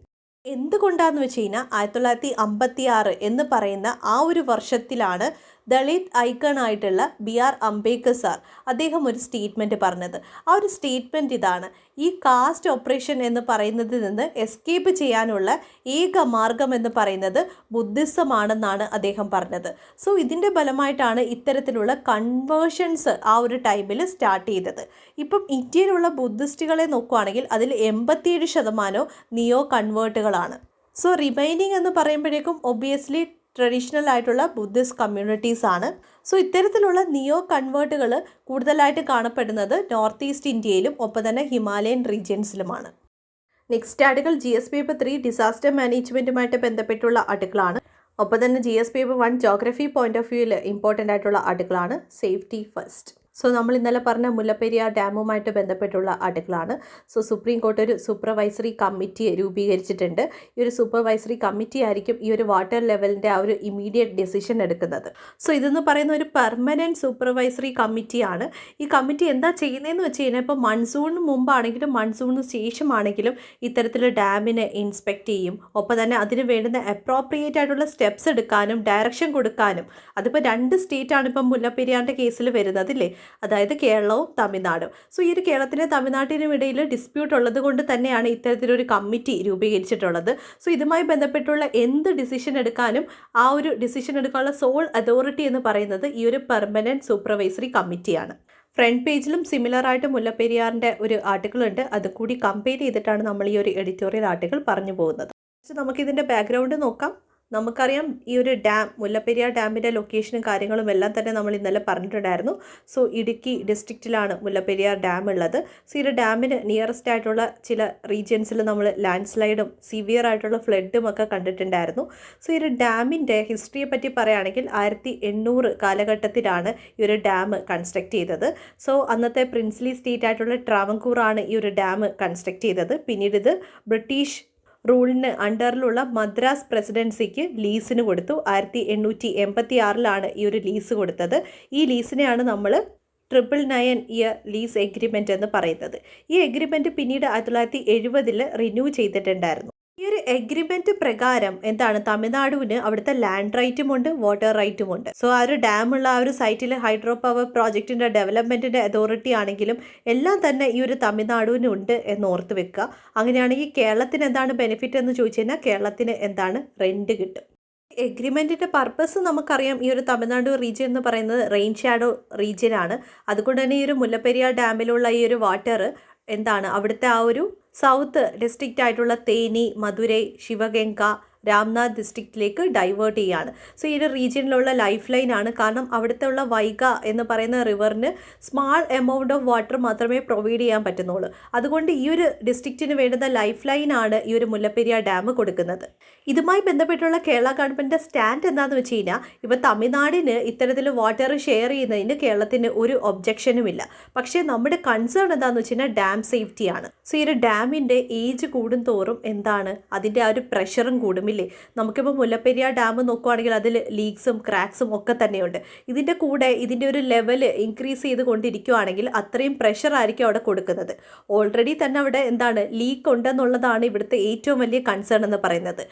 എന്തുകൊണ്ടാന്ന് വെച്ച് കഴിഞ്ഞാൽ 1956 എന്ന് പറയുന്ന ആ ഒരു വർഷത്തിലാണ് ദളിത് ഐക്കണായിട്ടുള്ള BR അംബേദ്കർ സാർ അദ്ദേഹം ഒരു സ്റ്റേറ്റ്മെൻറ്റ് പറഞ്ഞത്. ആ ഒരു സ്റ്റേറ്റ്മെൻറ്റ് ഇതാണ്: ഈ കാസ്റ്റ് ഓപ്പറേഷൻ എന്ന് പറയുന്നതിൽ നിന്ന് എസ്കേപ്പ് ചെയ്യാനുള്ള ഏക മാർഗം എന്ന് പറയുന്നത് ബുദ്ധിസമാണെന്നാണ് അദ്ദേഹം പറഞ്ഞത്. സോ ഇതിൻ്റെ ഫലമായിട്ടാണ് ഇത്തരത്തിലുള്ള കൺവേർഷൻസ് ആ ഒരു ടൈമിൽ സ്റ്റാർട്ട് ചെയ്തത്. ഇപ്പം ഇന്ത്യയിലുള്ള ബുദ്ധിസ്റ്റുകളെ നോക്കുകയാണെങ്കിൽ അതിൽ 87% നിയോ കൺവേർട്ടുകളാണ്. സോ റിമൈനിങ് എന്ന് പറയുമ്പോഴേക്കും ഒബ്വിയസ്ലി ട്രഡീഷണൽ ആയിട്ടുള്ള ബുദ്ധിസ്റ്റ് കമ്മ്യൂണിറ്റീസ് ആണ്. സോ ഇത്തരത്തിലുള്ള നിയോ കൺവേർട്ടുകൾ കൂടുതലായിട്ട് കാണപ്പെടുന്നത് നോർത്ത് ഈസ്റ്റ് ഇന്ത്യയിലും ഒപ്പം തന്നെ ഹിമാലയൻ റീജിയൻസിലുമാണ്. Next article GS paper 3 disaster മാനേജ്മെൻറ്റുമായിട്ട് ബന്ധപ്പെട്ടുള്ള ആർട്ടിക്കിളാണ്. ഒപ്പം തന്നെ GS paper 1 geography point of വ്യൂവിൽ ഇമ്പോർട്ടൻ്റ് ആയിട്ടുള്ള ആർട്ടിക്കിളാണ് സേഫ്റ്റി ഫസ്റ്റ്. സോ നമ്മൾ ഇന്നലെ പറഞ്ഞ മുല്ലപ്പെരിയാർ ഡാമുമായിട്ട് ബന്ധപ്പെട്ടുള്ള ആർട്ടിക്കിളാണ്. സോ സുപ്രീം കോർട്ട് ഒരു സൂപ്പർവൈസറി കമ്മിറ്റി രൂപീകരിച്ചിട്ടുണ്ട്. ഈ ഒരു സൂപ്പർവൈസറി കമ്മിറ്റി ആയിരിക്കും ഈ ഒരു വാട്ടർ ലെവലിൻ്റെ ആ ഒരു ഇമീഡിയറ്റ് ഡെസിഷൻ എടുക്കുന്നത്. സോ ഇതെന്ന് പറയുന്ന ഒരു പെർമനൻറ്റ് സൂപ്പർവൈസറി കമ്മിറ്റിയാണ്. ഈ കമ്മിറ്റി എന്താ ചെയ്യുന്നതെന്ന് വെച്ച് കഴിഞ്ഞാൽ ഇപ്പോൾ മൺസൂണിന് മുമ്പാണെങ്കിലും മൺസൂണിന് ശേഷമാണെങ്കിലും ഇത്തരത്തിൽ ഡാമിനെ ഇൻസ്പെക്ട് ചെയ്യും. ഒപ്പം തന്നെ അതിന് വേണ്ടുന്ന അപ്രോപ്രിയേറ്റ് ആയിട്ടുള്ള സ്റ്റെപ്സ് എടുക്കാനും ഡയറക്ഷൻ കൊടുക്കാനും. അതിപ്പോൾ 2 സ്റ്റേറ്റാണ് ഇപ്പം മുല്ലപ്പെരിയാറിൻ്റെ കേസിൽ വരുന്നത് ഇല്ലേ, അതായത് കേരളവും തമിഴ്നാടും. സോ ഈ ഒരു കേരളത്തിനും തമിഴ്നാട്ടിനും ഇടയിൽ ഡിസ്പ്യൂട്ട് ഉള്ളത് കൊണ്ട് തന്നെയാണ് ഇത്തരത്തിലൊരു കമ്മിറ്റി രൂപീകരിച്ചിട്ടുള്ളത്. സോ ഇതുമായി ബന്ധപ്പെട്ടുള്ള എന്ത് ഡിസിഷൻ എടുക്കാനും ആ ഒരു ഡിസിഷൻ എടുക്കാനുള്ള സോൾ അതോറിറ്റി എന്ന് പറയുന്നത് ഈ ഒരു പെർമനൻറ്റ് സൂപ്പർവൈസറി കമ്മിറ്റിയാണ്. ഫ്രണ്ട് പേജിലും സിമിലർ ആയിട്ട് മുല്ലപ്പെരിയാറിൻ്റെ ഒരു ആർട്ടിക്കിൾ ഉണ്ട്. അത് കൂടി കമ്പയർ ചെയ്തിട്ടാണ് നമ്മൾ ഈ ഒരു എഡിറ്റോറിയൽ ആർട്ടിക്കിൾ പറഞ്ഞു പോകുന്നത്. നമുക്കിതിൻ്റെ ബാക്ക്ഗ്രൗണ്ട് നോക്കാം. നമുക്കറിയാം ഈ ഒരു ഡാം മുല്ലപ്പെരിയാർ ഡാമിൻ്റെ ലൊക്കേഷനും കാര്യങ്ങളും എല്ലാം തന്നെ നമ്മൾ ഇന്നലെ പറഞ്ഞിട്ടുണ്ടായിരുന്നു. സോ ഇടുക്കി ഡിസ്ട്രിക്റ്റിലാണ് മുല്ലപ്പെരിയാർ ഡാം ഉള്ളത്. സോ ഈ ഒരു ഡാമിന് നിയറസ്റ്റ് ആയിട്ടുള്ള ചില റീജിയൻസിൽ നമ്മൾ ലാൻഡ് സ്ലൈഡും സിവിയർ ആയിട്ടുള്ള ഫ്ലഡും ഒക്കെ കണ്ടിട്ടുണ്ടായിരുന്നു. സോ ഈ ഒരു ഡാമിൻ്റെ ഹിസ്റ്ററിയെ പറ്റി പറയുകയാണെങ്കിൽ 1800 കാലഘട്ടത്തിലാണ് ഈ ഒരു ഡാം കൺസ്ട്രക്ട് ചെയ്തത്. സോ അന്നത്തെ പ്രിൻസ്ലി സ്റ്റേറ്റ് ആയിട്ടുള്ള ട്രാവൻകൂറാണ് ഈ ഒരു ഡാം കൺസ്ട്രക്ട് ചെയ്തത്. പിന്നീട് ഇത് ബ്രിട്ടീഷ് റൂളിന് അണ്ടറിലുള്ള മദ്രാസ് പ്രസിഡൻസിക്ക് ലീസിന് കൊടുത്തു. 1886 ഈ ഒരു ലീസ് കൊടുത്തത്. ഈ ലീസിനെയാണ് നമ്മൾ 999 ഇയർ ലീസ് എഗ്രിമെൻ്റ് എന്ന് പറയുന്നത്. ഈ എഗ്രിമെൻറ്റ് പിന്നീട് 1970 റിന്യൂ ചെയ്തിട്ടുണ്ടായിരുന്നു. ഈ ഒരു എഗ്രിമെൻറ്റ് പ്രകാരം എന്താണ് തമിഴ്നാടുവിന് അവിടുത്തെ ലാൻഡ് റൈറ്റുമുണ്ട് വാട്ടർ റൈറ്റുമുണ്ട്. സോ ആ ഒരു ഡാമുള്ള ആ ഒരു സൈറ്റിൽ ഹൈഡ്രോ പവർ പ്രോജക്റ്റിൻ്റെ ഡെവലപ്മെൻറ്റിൻ്റെ അതോറിറ്റി ആണെങ്കിലും എല്ലാം തന്നെ ഈ ഒരു തമിഴ്നാടുവിനുണ്ട് എന്ന് ഓർത്ത് വെക്കുക. അങ്ങനെയാണെങ്കിൽ കേരളത്തിന് എന്താണ് ബെനിഫിറ്റ് എന്ന് ചോദിച്ചു കഴിഞ്ഞാൽ കേരളത്തിന് എന്താണ് റെൻറ്റ് കിട്ടും. എഗ്രിമെൻറ്റിൻ്റെ പർപ്പസ് നമുക്കറിയാം. ഈ ഒരു തമിഴ്നാട് റീജിയൻ എന്ന് പറയുന്നത് റെയിൻ ഷാഡോ റീജിയനാണ്. അതുകൊണ്ട് തന്നെ ഈ ഒരു മുല്ലപ്പെരിയാർ ഡാമിലുള്ള ഈ ഒരു വാട്ടർ എന്താണ് അവിടുത്തെ ആ ഒരു സൗത്ത് ഡിസ്ട്രിക്റ്റ് ആയിട്ടുള്ള തേനി, മധുരൈ, ശിവഗംഗ, രാംനാഥ് ഡിസ്ട്രിക്റ്റിലേക്ക് ഡൈവേർട്ട് ചെയ്യുകയാണ്. സോ ഈ ഒരു റീജിയനിലുള്ള ലൈഫ് ലൈനാണ്. കാരണം അവിടുത്തെ ഉള്ള വൈഗ എന്ന് പറയുന്ന റിവറിന് സ്മാൾ എമൗണ്ട് ഓഫ് വാട്ടർ മാത്രമേ പ്രൊവൈഡ് ചെയ്യാൻ പറ്റുന്നുള്ളൂ. അതുകൊണ്ട് ഈ ഒരു ഡിസ്ട്രിക്റ്റിന് വേണ്ടുന്ന ലൈഫ് ലൈനാണ് ഈ ഒരു മുല്ലപ്പെരിയാർ ഡാം കൊടുക്കുന്നത്. ഇതുമായി ബന്ധപ്പെട്ടുള്ള കേരള ഗവൺമെൻറ്റിൻ്റെ സ്റ്റാൻഡ് എന്താണെന്ന് വെച്ച് കഴിഞ്ഞാൽ, ഇപ്പോൾ തമിഴ്നാടിന് ഇത്തരത്തിൽ വാട്ടർ ഷെയർ ചെയ്യുന്നതിന് കേരളത്തിന് ഒരു ഒബ്ജക്ഷനുമില്ല. പക്ഷേ നമ്മുടെ കൺസേൺ എന്താണെന്ന് വെച്ച് കഴിഞ്ഞാൽ ഡാം സേഫ്റ്റിയാണ്. സോ ഈ ഒരു ഡാമിൻ്റെ ഏജ് കൂടും തോറും എന്താണ് അതിൻ്റെ ആ ഒരു പ്രഷറും കൂടുമില്ലേ. നമുക്കിപ്പോൾ മുല്ലപ്പെരിയാർ ഡാം നോക്കുകയാണെങ്കിൽ അതിൽ ലീക്സും ക്രാക്സും ഒക്കെ തന്നെയുണ്ട്. ഇതിൻ്റെ കൂടെ ഇതിൻ്റെ ഒരു ലെവൽ ഇൻക്രീസ് ചെയ്ത് കൊണ്ടിരിക്കുകയാണെങ്കിൽ അത്രയും പ്രഷർ ആയിരിക്കും അവിടെ കൊടുക്കുന്നത്. ഓൾറെഡി തന്നെ അവിടെ എന്താണ് ലീക്ക് ഉണ്ടെന്നുള്ളതാണ് ഇവിടുത്തെ ഏറ്റവും വലിയ കൺസേൺ എന്ന് പറയുന്നത്.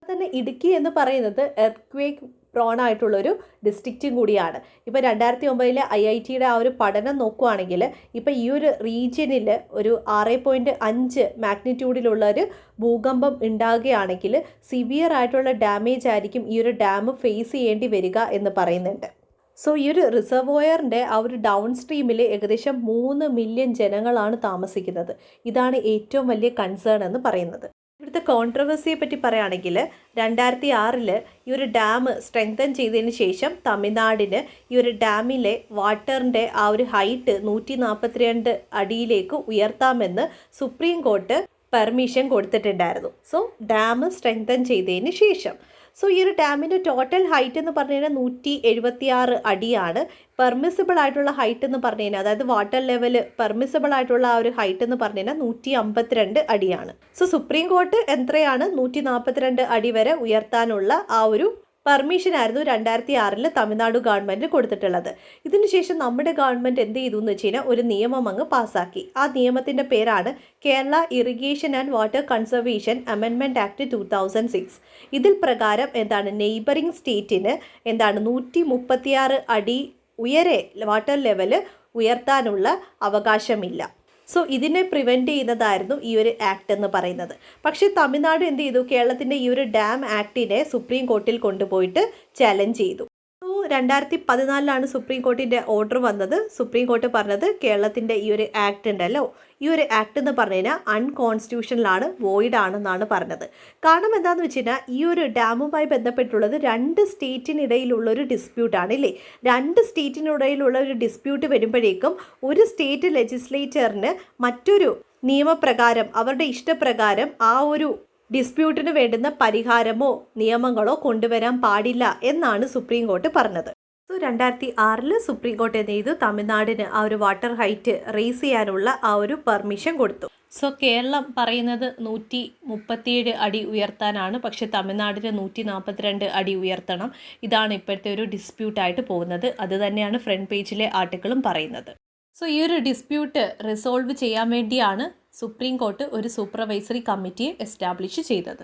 തന്നെ ഇടുക്കി എന്ന് പറയുന്നത് എർത്ത്ക്വേക്ക് പ്രോൺ ആയിട്ടുള്ളൊരു ഡിസ്ട്രിക്റ്റും കൂടിയാണ്. ഇപ്പോൾ 2009 IITയുടെ ആ ഒരു പഠനം നോക്കുകയാണെങ്കിൽ ഇപ്പോൾ ഈ ഒരു റീജിയനിൽ ഒരു 6.5 മാഗ്നിറ്റ്യൂഡിലുള്ളൊരു ഭൂകമ്പം ഉണ്ടാകുകയാണെങ്കിൽ സിവിയർ ആയിട്ടുള്ള ഡാമേജ് ആയിരിക്കും ഈ ഒരു ഡാം ഫേസ് ചെയ്യേണ്ടി വരിക എന്ന് പറയുന്നുണ്ട്. സോ ഈ ഒരു റിസർവോയറിൻ്റെ ആ ഒരു ഡൗൺ സ്ട്രീമിൽ ഏകദേശം 3 മില്യൺ ജനങ്ങളാണ് താമസിക്കുന്നത്. ഇതാണ് ഏറ്റവും വലിയ കൺസേൺ എന്ന് പറയുന്നത്. ഇവിടുത്തെ കോൺട്രവേഴ്സിയെ പറ്റി പറയുകയാണെങ്കിൽ 2006 ഈ ഒരു ഡാം സ്ട്രെങ്തൻ ചെയ്തതിന് ശേഷം തമിഴ്നാടിന് ഈ ഒരു ഡാമിലെ വാട്ടറിൻ്റെ ആ ഒരു ഹൈറ്റ് 142 അടിയിലേക്ക് ഉയർത്താമെന്ന് സുപ്രീം കോർട്ട് പെർമിഷൻ കൊടുത്തിട്ടുണ്ടായിരുന്നു. സോ ഡാം സ്ട്രെങ്തൻ ചെയ്തതിന് ശേഷം സോ ഈ ഒരു ഡാമിൻ്റെ ടോട്ടൽ ഹൈറ്റ് എന്ന് പറഞ്ഞു കഴിഞ്ഞാൽ 176 അടിയാണ്. പെർമിസിബിൾ ആയിട്ടുള്ള ഹൈറ്റ് എന്ന് പറഞ്ഞു കഴിഞ്ഞാൽ, അതായത് വാട്ടർ ലെവൽ പെർമിസിബിൾ ആയിട്ടുള്ള ആ ഒരു ഹൈറ്റ് എന്ന് പറഞ്ഞു കഴിഞ്ഞാൽ 152 അടിയാണ്. സോ സുപ്രീം കോർട്ട് എത്രയാണ് 142 അടി വരെ ഉയർത്താനുള്ള ആ ഒരു പെർമിഷൻ ആയിരുന്നു 2006 തമിഴ്നാട് ഗവൺമെൻറ് കൊടുത്തിട്ടുള്ളത്. ഇതിനുശേഷം നമ്മുടെ ഗവൺമെൻറ് എന്ത് ചെയ്തു എന്ന് വെച്ച് കഴിഞ്ഞാൽ ഒരു നിയമം അങ്ങ് പാസ്സാക്കി. ആ നിയമത്തിൻ്റെ പേരാണ് Kerala irrigation and water conservation amendment act 2006. ഇതിൽ പ്രകാരം എന്താണ് നെയ്ബറിംഗ് സ്റ്റേറ്റിന് എന്താണ് 136 അടി ഉയരെ വാട്ടർ ലെവൽ ഉയർത്താനുള്ള അവകാശമില്ല. സോ ഇതിനെ പ്രിവെൻറ്റ് ചെയ്യുന്നതായിരുന്നു ഈ ഒരു ആക്ട് എന്ന് പറയുന്നത്. പക്ഷേ തമിഴ്നാട് എന്ത് ചെയ്തു, കേരളത്തിൻ്റെ ഈ ഒരു ഡാം ആക്ടിനെ സുപ്രീം കോർട്ടിൽ കൊണ്ടുപോയിട്ട് ചലഞ്ച് ചെയ്തു. 2014 സുപ്രീം കോർട്ടിൻ്റെ ഓർഡർ വന്നത്. സുപ്രീം കോർട്ട് പറഞ്ഞത് കേരളത്തിൻ്റെ ഈ ഒരു ആക്ട് ഉണ്ടല്ലോ, ഈ ഒരു ആക്ട് എന്ന് പറഞ്ഞു കഴിഞ്ഞാൽ അൺകോൺസ്റ്റിറ്റ്യൂഷണലാണ്, വോയിഡ് ആണെന്നാണ് പറഞ്ഞത്. കാരണം എന്താണെന്ന് വെച്ച് കഴിഞ്ഞാൽ ഈ ഒരു ഡാമുമായി ബന്ധപ്പെട്ടുള്ളത് 2 സ്റ്റേറ്റിനിടയിലുള്ളൊരു ഡിസ്പ്യൂട്ടാണ് ഇല്ലേ. 2 സ്റ്റേറ്റിനിടയിലുള്ള ഒരു ഡിസ്പ്യൂട്ട് വരുമ്പോഴേക്കും ഒരു സ്റ്റേറ്റ് ലെജിസ്ലേച്ചറിന് മറ്റൊരു നിയമപ്രകാരം അവരുടെ ഇഷ്ടപ്രകാരം ആ ഒരു ഡിസ്പ്യൂട്ടിന് വേണ്ടുന്ന പരിഹാരമോ നിയമങ്ങളോ കൊണ്ടുവരാൻ പാടില്ല എന്നാണ് സുപ്രീം കോർട്ട് പറഞ്ഞത്. സോ 2006 സുപ്രീം കോർട്ട് എന്ത് ചെയ്തു, തമിഴ്നാടിന് ആ ഒരു വാട്ടർ ഹൈറ്റ് റേസ് ചെയ്യാനുള്ള ആ ഒരു പെർമിഷൻ കൊടുത്തു. സോ കേരളം പറയുന്നത് 137 അടി ഉയർത്താനാണ്, പക്ഷേ തമിഴ്നാടിന് 142 അടി ഉയർത്തണം. ഇതാണ് ഇപ്പോഴത്തെ ഒരു ഡിസ്പ്യൂട്ടായിട്ട് പോകുന്നത്. അത് തന്നെയാണ് ഫ്രണ്ട് പേജിലെ ആർട്ടിക്കിളും പറയുന്നത്. സോ ഈ ഒരു ഡിസ്പ്യൂട്ട് റിസോൾവ് ചെയ്യാൻ വേണ്ടിയാണ് സുപ്രീം കോർട്ട് ഒരു സൂപ്പർവൈസറി കമ്മിറ്റിയെ എസ്റ്റാബ്ലിഷ് ചെയ്തത്.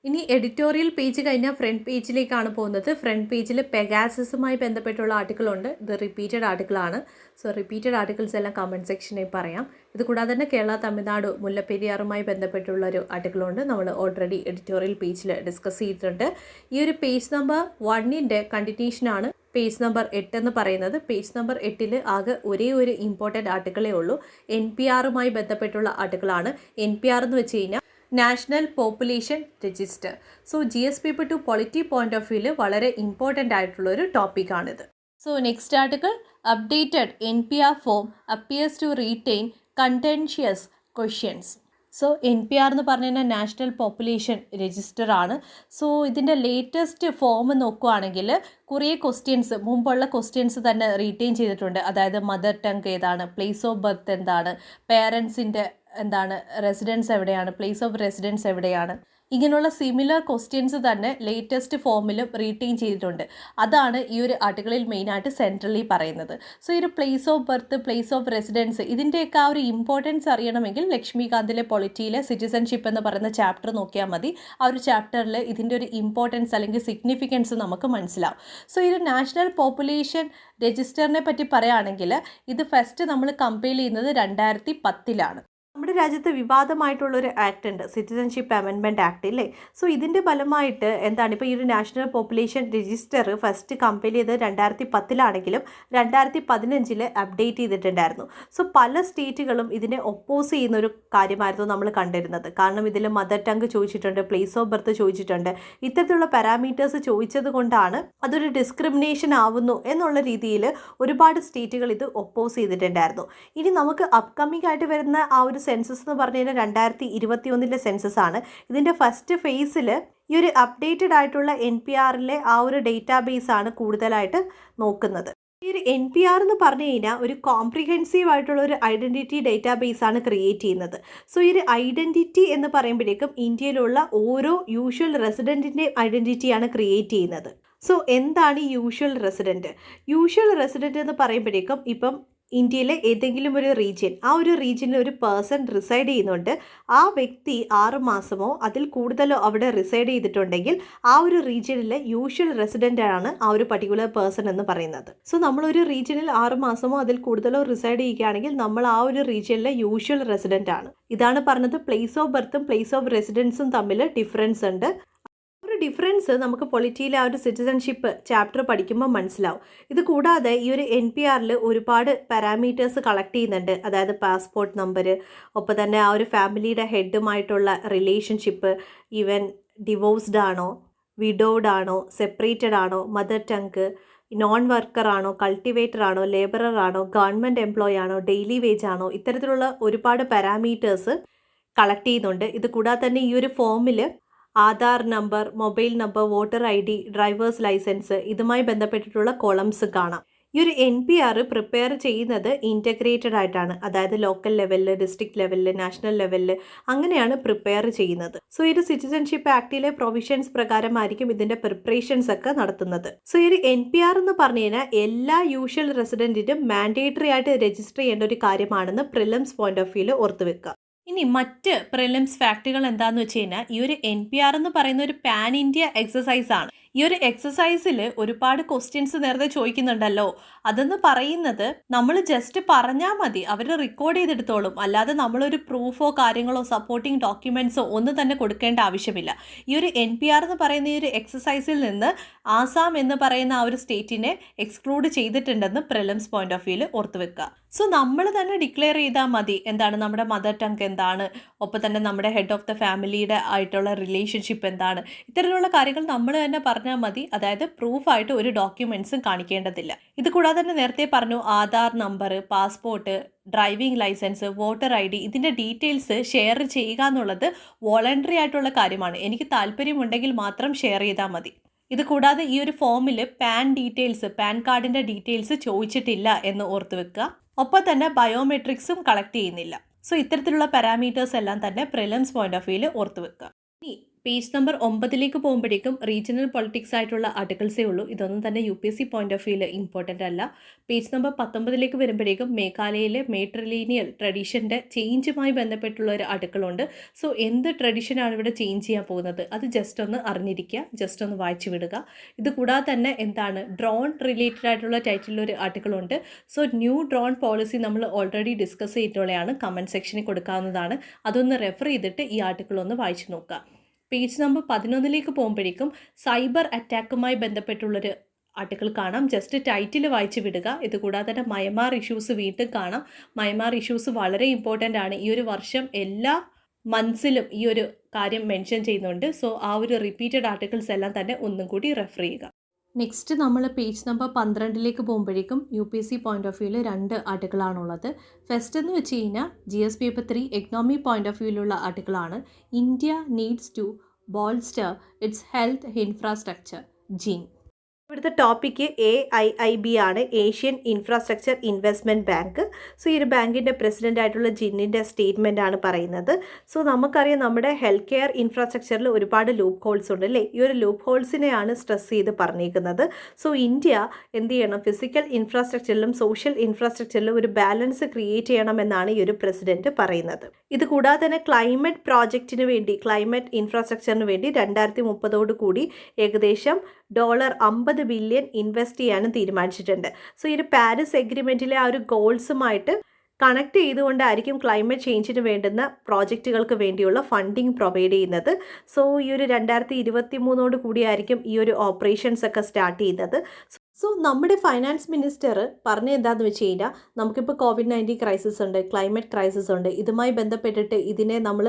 ഇനി എഡിറ്റോറിയൽ പേജ് കഴിഞ്ഞാൽ ഫ്രണ്ട് പേജിലേക്കാണ് പോകുന്നത്. ഫ്രണ്ട് പേജിൽ പെഗാസസുമായി ബന്ധപ്പെട്ടുള്ള ആർട്ടിക്കിളുണ്ട്. ഇത് റിപ്പീറ്റഡ് ആർട്ടിക്കിളാണ്. സോ റിപ്പീറ്റഡ് ആർട്ടിക്കിൾസ് എല്ലാം കമൻറ്റ് സെക്ഷനിൽ പറയാം. ഇത് കൂടാതെ തന്നെ കേരള തമിഴ്നാട് മുല്ലപ്പെരിയാറുമായി ബന്ധപ്പെട്ടുള്ള ഒരു ആർട്ടിക്കിളുണ്ട്. നമ്മൾ ഓൾറെഡി എഡിറ്റോറിയൽ പേജിൽ ഡിസ്കസ് ചെയ്തിട്ടുണ്ട്. ഈ ഒരു പേജ് നമ്പർ 1ൻ്റെ കണ്ടിന്യൂഷനാണ് പേജ് നമ്പർ 8 എന്ന് പറയുന്നത്. പേജ് നമ്പർ 8 ആകെ ഒരേ ഒരു ഇമ്പോർട്ടൻ്റ് ആർട്ടിക്കിളേ ഉള്ളൂ. NPRുമായി ബന്ധപ്പെട്ടുള്ള ആർട്ടിക്കിളാണ്. NPR എന്ന് വെച്ച് കഴിഞ്ഞാൽ national population register. So GSP two polity point of വ്യൂവിൽ വളരെ ഇമ്പോർട്ടൻ്റ് ആയിട്ടുള്ളൊരു ടോപ്പിക്കാണിത്. So next article, updated NPR form appears to retain contentious questions. So NPR എന്ന് പറഞ്ഞു കഴിഞ്ഞാൽ നാഷണൽ പോപ്പുലേഷൻ രജിസ്റ്റർ ആണ്. സോ ഇതിൻ്റെ ലേറ്റസ്റ്റ് ഫോം നോക്കുകയാണെങ്കിൽ കുറേ ക്വസ്റ്റ്യൻസ്, മുമ്പുള്ള ക്വസ്റ്റ്യൻസ് തന്നെ റീറ്റെയിൻ ചെയ്തിട്ടുണ്ട്. അതായത് മദർ ടങ് ഏതാണ്, പ്ലേസ് ഓഫ് ബർത്ത് എന്താണ്, പേരൻസിൻ്റെ എന്താണ് റെസിഡൻസ് എവിടെയാണ്, പ്ലേസ് ഓഫ് റെസിഡൻസ് എവിടെയാണ്, ഇങ്ങനെയുള്ള സിമിലർ ക്വസ്റ്റ്യൻസ് തന്നെ ലേറ്റസ്റ്റ് ഫോമിലും റീറ്റെയിൻ ചെയ്തിട്ടുണ്ട്. അതാണ് ഈ ഒരു ആർട്ടിക്കിളിൽ മെയിനായിട്ട് സെൻട്രലി പറയുന്നത്. സോ ഈ ഒരു place of birth, place of residence, ഇതിൻ്റെയൊക്കെ ആ ഒരു ഇമ്പോർട്ടൻസ് അറിയണമെങ്കിൽ ലക്ഷ്മികാന്തിലെ പൊളിറ്റിയിലെ സിറ്റിസൺഷിപ്പ് എന്ന് പറയുന്ന ചാപ്റ്റർ നോക്കിയാൽ മതി. ആ ഒരു ചാപ്റ്ററിൽ ഇതിൻ്റെ ഒരു ഇമ്പോർട്ടൻസ് അല്ലെങ്കിൽ സിഗ്നിഫിക്കൻസ് നമുക്ക് മനസ്സിലാവും. സോ ഈ ഒരു നാഷണൽ പോപ്പുലേഷൻ രജിസ്റ്ററിനെ പറ്റി പറയുകയാണെങ്കിൽ ഇത് ഫസ്റ്റ് നമ്മൾ കമ്പയർ ചെയ്യുന്നത് 2010 നമ്മുടെ രാജ്യത്ത് വിവാദമായിട്ടുള്ളൊരു ആക്ട് ഉണ്ട്, സിറ്റിസൺഷിപ്പ് അമെൻമെൻറ്റ് ആക്ട് ഇല്ലേ. സോ ഇതിൻ്റെ ഫലമായിട്ട് എന്താണ് ഇപ്പോൾ ഈ ഒരു national population register first compare ചെയ്ത് 2010 2015 അപ്ഡേറ്റ് ചെയ്തിട്ടുണ്ടായിരുന്നു. സോ പല സ്റ്റേറ്റുകളും ഇതിനെ ഒപ്പോസ് ചെയ്യുന്ന ഒരു കാര്യമായിരുന്നു നമ്മൾ കണ്ടിരുന്നത്. കാരണം ഇതിൽ മദർ ടങ്ക് ചോദിച്ചിട്ടുണ്ട്, പ്ലേസ് ഓഫ് ബർത്ത് ചോദിച്ചിട്ടുണ്ട്. ഇത്തരത്തിലുള്ള പാരാമീറ്റേഴ്സ് ചോദിച്ചത് കൊണ്ടാണ് അതൊരു ഡിസ്ക്രിമിനേഷൻ ആവുന്നു എന്നുള്ള രീതിയിൽ ഒരുപാട് സ്റ്റേറ്റുകൾ ഇത് ഒപ്പോസ് ചെയ്തിട്ടുണ്ടായിരുന്നു. ഇനി നമുക്ക് അപ്കമിംഗ് ആയിട്ട് വരുന്ന ആ ഒരു സെൻസസ് എന്ന് പറഞ്ഞു കഴിഞ്ഞാൽ 2021 സെൻസസ് ആണ്. ഇതിൻ്റെ ഫസ്റ്റ് ഫേസിൽ ഈ ഒരു അപ്ഡേറ്റഡ് ആയിട്ടുള്ള NPRലെ ആ ഒരു ഡേറ്റാബേസ് ആണ് കൂടുതലായിട്ട് നോക്കുന്നത്. ഈ ഒരു NPR എന്ന് പറഞ്ഞു കഴിഞ്ഞാൽ ഒരു കോംപ്രിഹെൻസീവ് ആയിട്ടുള്ള ഒരു ഐഡൻറ്റിറ്റി ഡേറ്റാബേസ് ആണ് ക്രിയേറ്റ് ചെയ്യുന്നത്. സോ ഈ ഒരു ഐഡൻറ്റിറ്റി എന്ന് പറയുമ്പോഴേക്കും ഇന്ത്യയിലുള്ള ഓരോ യൂഷ്വൽ റെസിഡൻറ്റിൻ്റെയും ഐഡൻറ്റിറ്റിയാണ് ക്രിയേറ്റ് ചെയ്യുന്നത്. സോ എന്താണ് ഈ യൂഷ്വൽ റെസിഡൻറ്റ്? യൂഷ്വൽ റെസിഡൻറ്റ് എന്ന് പറയുമ്പോഴേക്കും ഇപ്പം ഇന്ത്യയിലെ ഏതെങ്കിലും ഒരു റീജിയൻ, ആ ഒരു റീജിയനിൽ ഒരു പേഴ്സൺ റിസൈഡ് ചെയ്യുന്നുണ്ട്, ആ വ്യക്തി 6 മാസമോ അതിൽ കൂടുതലോ അവിടെ റിസൈഡ് ചെയ്തിട്ടുണ്ടെങ്കിൽ ആ ഒരു റീജിയനിലെ യൂഷ്വൽ റെസിഡൻ്റ് ആണ് ആ ഒരു പർട്ടിക്കുലർ പേഴ്സൺ എന്ന് പറയുന്നത്. സോ നമ്മളൊരു റീജിയനിൽ 6 മാസമോ അതിൽ കൂടുതലോ റിസൈഡ് ചെയ്യുകയാണെങ്കിൽ നമ്മൾ ആ ഒരു റീജിയനിലെ യൂഷ്വൽ റെസിഡൻ്റ് ആണ്. ഇതാണ് പറഞ്ഞത് പ്ലേസ് ഓഫ് ബർത്തും പ്ലേസ് ഓഫ് റെസിഡൻസും തമ്മിൽ ഡിഫറൻസ് ഉണ്ട്. ഡിഫറൻസ് നമുക്ക് പൊളിറ്റിയിലെ ആ ഒരു സിറ്റിസൺഷിപ്പ് ചാപ്റ്റർ പഠിക്കുമ്പോൾ മനസ്സിലാവും. ഇത് കൂടാതെ ഈ ഒരു NPRൽ ഒരുപാട് പാരാമീറ്റേഴ്സ് കളക്ട് ചെയ്യുന്നുണ്ട്. അതായത് പാസ്പോർട്ട് നമ്പർ, ഒപ്പം തന്നെ ആ ഒരു ഫാമിലിയുടെ ഹെഡുമായിട്ടുള്ള റിലേഷൻഷിപ്പ്, ഈവൻ ഡിവോഴ്സ്ഡ് ആണോ, വിഡോഡ് ആണോ, സെപ്പറേറ്റഡ് ആണോ, മദർ ടങ്ക്, നോൺ വർക്കർ ആണോ, കൾട്ടിവേറ്റർ ആണോ, ലേബറർ ആണോ, ഗവൺമെൻറ് എംപ്ലോയി ആണോ, ഡെയിലി വേജ് ആണോ, ഇത്തരത്തിലുള്ള ഒരുപാട് പാരാമീറ്റേഴ്സ് കളക്ട് ചെയ്യുന്നുണ്ട്. ഇത് കൂടാതെ തന്നെ ഈ ഒരു ഫോമിൽ Aadhaar number, mobile number, voter ID, driver's licence ഇതുമായി ബന്ധപ്പെട്ടിട്ടുള്ള കോളംസ് കാണാം. ഈ ഒരു NPR പ്രിപ്പയർ ചെയ്യുന്നത് ഇൻറ്റഗ്രേറ്റഡ് ആയിട്ടാണ്. അതായത് ലോക്കൽ ലെവലിൽ, ഡിസ്ട്രിക്ട് ലെവലിൽ, നാഷണൽ ലെവലിൽ അങ്ങനെയാണ് പ്രിപ്പയർ ചെയ്യുന്നത്. സോ ഈ ഒരു സിറ്റിസൺഷിപ്പ് ആക്ടിലെ പ്രൊവിഷൻസ് പ്രകാരമായിരിക്കും ഇതിൻ്റെ പ്രിപ്പറേഷൻസ് ഒക്കെ നടത്തുന്നത്. സോ ഈ ഒരു NPR എന്ന് പറഞ്ഞു കഴിഞ്ഞാൽ എല്ലാ യൂഷ്വൽ റെസിഡൻറ്റിനും മാൻഡേറ്ററി ആയിട്ട് രജിസ്റ്റർ ചെയ്യേണ്ട ഒരു കാര്യമാണെന്ന് പ്രിലിംസ് പോയിന്റ് ഓഫ് വ്യൂവിൽ ഓർത്ത് വെക്കുക. ഇനി മറ്റ് പ്രിലിംസ് ഫാക്റ്റുകൾ എന്താണെന്ന് വെച്ച് കഴിഞ്ഞാൽ ഈ ഒരു NPR എന്ന് പറയുന്ന ഒരു പാൻ ഇന്ത്യ എക്സസൈസ് ആണ്. ഈ ഒരു എക്സസൈസിൽ ഒരുപാട് ക്വസ്റ്റ്യൻസ് നേരത്തെ ചോദിക്കുന്നുണ്ടല്ലോ, അതെന്ന് പറയുന്നത് നമ്മൾ ജസ്റ്റ് പറഞ്ഞാൽ മതി, അവർ റെക്കോർഡ് ചെയ്തെടുത്തോളും. അല്ലാതെ നമ്മളൊരു പ്രൂഫോ കാര്യങ്ങളോ സപ്പോർട്ടിംഗ് ഡോക്യുമെൻറ്റ്സോ ഒന്നും തന്നെ കൊടുക്കേണ്ട ആവശ്യമില്ല. ഈ ഒരു NPR എന്ന് പറയുന്ന ഈ ഒരു എക്സസൈസിൽ നിന്ന് ആസാം എന്ന് പറയുന്ന ആ ഒരു സ്റ്റേറ്റിനെ എക്സ്ക്ലൂഡ് ചെയ്തിട്ടുണ്ടെന്ന് പ്രിലിംസ് പോയിന്റ് ഓഫ് വ്യൂവിൽ ഓർത്ത് വെക്കുക. സോ നമ്മൾ തന്നെ ഡിക്ലെയർ ചെയ്താൽ മതി എന്താണ് നമ്മുടെ മദർ ടങ്ക് എന്താണ്, ഒപ്പം തന്നെ നമ്മുടെ ഹെഡ് ഓഫ് ദ ഫാമിലിയുടെ ആയിട്ടുള്ള റിലേഷൻഷിപ്പ് എന്താണ്, ഇത്തരത്തിലുള്ള കാര്യങ്ങൾ നമ്മൾ തന്നെ പറഞ്ഞാൽ മതി. അതായത് പ്രൂഫായിട്ട് ഒരു ഡോക്യുമെൻറ്റ്സും കാണിക്കേണ്ടതില്ല. ഇത് കൂടാതെ തന്നെ നേരത്തെ പറഞ്ഞു Aadhaar number, passport, driving licence, voter ID ഇതിൻ്റെ ഡീറ്റെയിൽസ് ഷെയർ ചെയ്യുക എന്നുള്ളത് വോളണ്ടറി ആയിട്ടുള്ള കാര്യമാണ്. എനിക്ക് താല്പര്യമുണ്ടെങ്കിൽ മാത്രം ഷെയർ ചെയ്താൽ മതി. ഇത് കൂടാതെ ഈ ഒരു ഫോമിൽ പാൻ കാർഡിൻ്റെ ഡീറ്റെയിൽസ് ചോദിച്ചിട്ടില്ല എന്ന് ഓർത്ത് വെക്കുക. ഒപ്പം തന്നെ ബയോമെട്രിക്സും കളക്ട് ചെയ്യുന്നില്ല. സോ ഇത്തരത്തിലുള്ള പാരാമീറ്റേഴ്സ് എല്ലാം തന്നെ പ്രിലിംസ് പോയിന്റ് ഓഫ് വ്യൂവിൽ ഓർത്ത് വെക്കുക. ഇനി പേജ് നമ്പർ 9 പോകുമ്പോഴേക്കും റീജിയണൽ പൊളിറ്റിക്സ് ആയിട്ടുള്ള ആർട്ടിക്കിൾസേ ഉള്ളൂ. ഇതൊന്നും തന്നെ UPSC പോയിന്റ് ഓഫ് വ്യൂവിൽ ഇമ്പോർട്ടൻ്റ് അല്ല. പേജ് നമ്പർ 19 വരുമ്പോഴേക്കും മേഘാലയയിലെ മേട്രിലീനിയൽ ട്രഡീഷൻ്റെ ചേഞ്ചുമായി ബന്ധപ്പെട്ടുള്ള ഒരു ആർട്ടിക്കിളുണ്ട്. സോ എന്ത് ട്രഡീഷനാണ് ഇവിടെ ചേഞ്ച് ചെയ്യാൻ പോകുന്നത് അത് ജസ്റ്റ് ഒന്ന് അറിഞ്ഞിരിക്കുക, ജസ്റ്റ് ഒന്ന് വായിച്ചു വിടുക. ഇത് കൂടാതെ തന്നെ എന്താണ് ഡ്രോൺ റിലേറ്റഡ് ആയിട്ടുള്ള ടൈറ്റിലൊരു ആർട്ടിക്കിളുണ്ട്. സോ ന്യൂ ഡ്രോൺ പോളിസി നമ്മൾ ഓൾറെഡി ഡിസ്കസ് ചെയ്തിട്ടുള്ളതാണ്, കമൻറ്റ് സെക്ഷനിൽ കൊടുക്കാവുന്നതാണ്. അതൊന്ന് റെഫർ ചെയ്തിട്ട് ഈ ആർട്ടിക്കിൾ ഒന്ന് വായിച്ചു നോക്കുക. പേജ് നമ്പർ 11 പോകുമ്പോഴേക്കും സൈബർ അറ്റാക്കുമായി ബന്ധപ്പെട്ടുള്ളൊരു ആർട്ടിക്കിൾ കാണാം. ജസ്റ്റ് ടൈറ്റിൽ വായിച്ച് വിടുക. ഇത് കൂടാതെ തന്നെ മയമാർ ഇഷ്യൂസ് വീണ്ടും കാണാം. മയമാർ ഇഷ്യൂസ് വളരെ ഇമ്പോർട്ടൻ്റ് ആണ്. ഈ ഒരു വർഷം എല്ലാ മന്ത്സിലും ഈ ഒരു കാര്യം മെൻഷൻ ചെയ്യുന്നുണ്ട്. സോ ആ ഒരു റിപ്പീറ്റഡ് ആർട്ടിക്കിൾസ് എല്ലാം തന്നെ ഒന്നും കൂടി റെഫർ ചെയ്യുക. നെക്സ്റ്റ് നമ്മൾ പേജ് നമ്പർ 12 പോകുമ്പോഴേക്കും UPSC പോയിന്റ് ഓഫ് വ്യൂവിൽ 2 ആർട്ടിക്കിളാണുള്ളത്. ഫസ്റ്റ് എന്ന് വെച്ച് കഴിഞ്ഞാൽ GS paper 3 economy point of വ്യൂവിലുള്ള ആർട്ടിക്കിളാണ്. India needs to bolster its health infrastructure gin. ഇവിടുത്തെ ടോപ്പിക്ക് AIIB ആണ്, Asian infrastructure investment bank. So ഈ ഒരു ബാങ്കിൻ്റെ പ്രസിഡൻ്റ് ആയിട്ടുള്ള ജിന്നിൻ്റെ സ്റ്റേറ്റ്മെൻ്റ് ആണ് പറയുന്നത്. സോ നമുക്കറിയാം നമ്മുടെ ഹെൽത്ത് കെയർ ഇൻഫ്രാസ്ട്രക്ചറിൽ ഒരുപാട് ലൂപ്പ് ഹോൾസ് ഉണ്ട് അല്ലേ. ഈ ഒരു ലൂപ്പ് ഹോൾസിനെയാണ് സ്ട്രെസ് ചെയ്ത് പറഞ്ഞിരിക്കുന്നത്. സോ ഇന്ത്യ എന്ത് ചെയ്യണം, ഫിസിക്കൽ ഇൻഫ്രാസ്ട്രക്ചറിലും സോഷ്യൽ ഇൻഫ്രാസ്ട്രക്ചറിലും ഒരു ബാലൻസ് ക്രിയേറ്റ് ചെയ്യണമെന്നാണ് ഈ ഒരു പ്രസിഡന്റ് പറയുന്നത്. ഇത് കൂടാതെ തന്നെ ക്ലൈമറ്റ് പ്രോജക്റ്റിന് വേണ്ടി, ക്ലൈമറ്റ് ഇൻഫ്രാസ്ട്രക്ചറിന് വേണ്ടി 2030 കൂടി ഏകദേശം $50 ബില്യൺ ഇൻവെസ്റ്റ് ചെയ്യാനും തീരുമാനിച്ചിട്ടുണ്ട്. സോ ഈ ഒരു പാരീസ് എഗ്രിമെൻറ്റിലെ ആ ഒരു ഗോൾസുമായിട്ട് കണക്ട് ചെയ്തുകൊണ്ടായിരിക്കും ക്ലൈമറ്റ് ചേഞ്ചിന് വേണ്ടുന്ന പ്രോജക്റ്റുകൾക്ക് വേണ്ടിയുള്ള ഫണ്ടിങ് പ്രൊവൈഡ് ചെയ്യുന്നത്. സോ ഈ ഒരു 2023 കൂടിയായിരിക്കും ഈ ഒരു ഓപ്പറേഷൻസ് ഒക്കെ സ്റ്റാർട്ട് ചെയ്യുന്നത്. സോ നമ്മുടെ ഫൈനാൻസ് മിനിസ്റ്റർ പറഞ്ഞ എന്താണെന്ന് വെച്ച് കഴിഞ്ഞാൽ, നമുക്കിപ്പോൾ COVID-19 ക്രൈസിസ് ഉണ്ട്, ക്ലൈമറ്റ് ക്രൈസിസ് ഉണ്ട്. ഇതുമായി ബന്ധപ്പെട്ടിട്ട് ഇതിനെ നമ്മൾ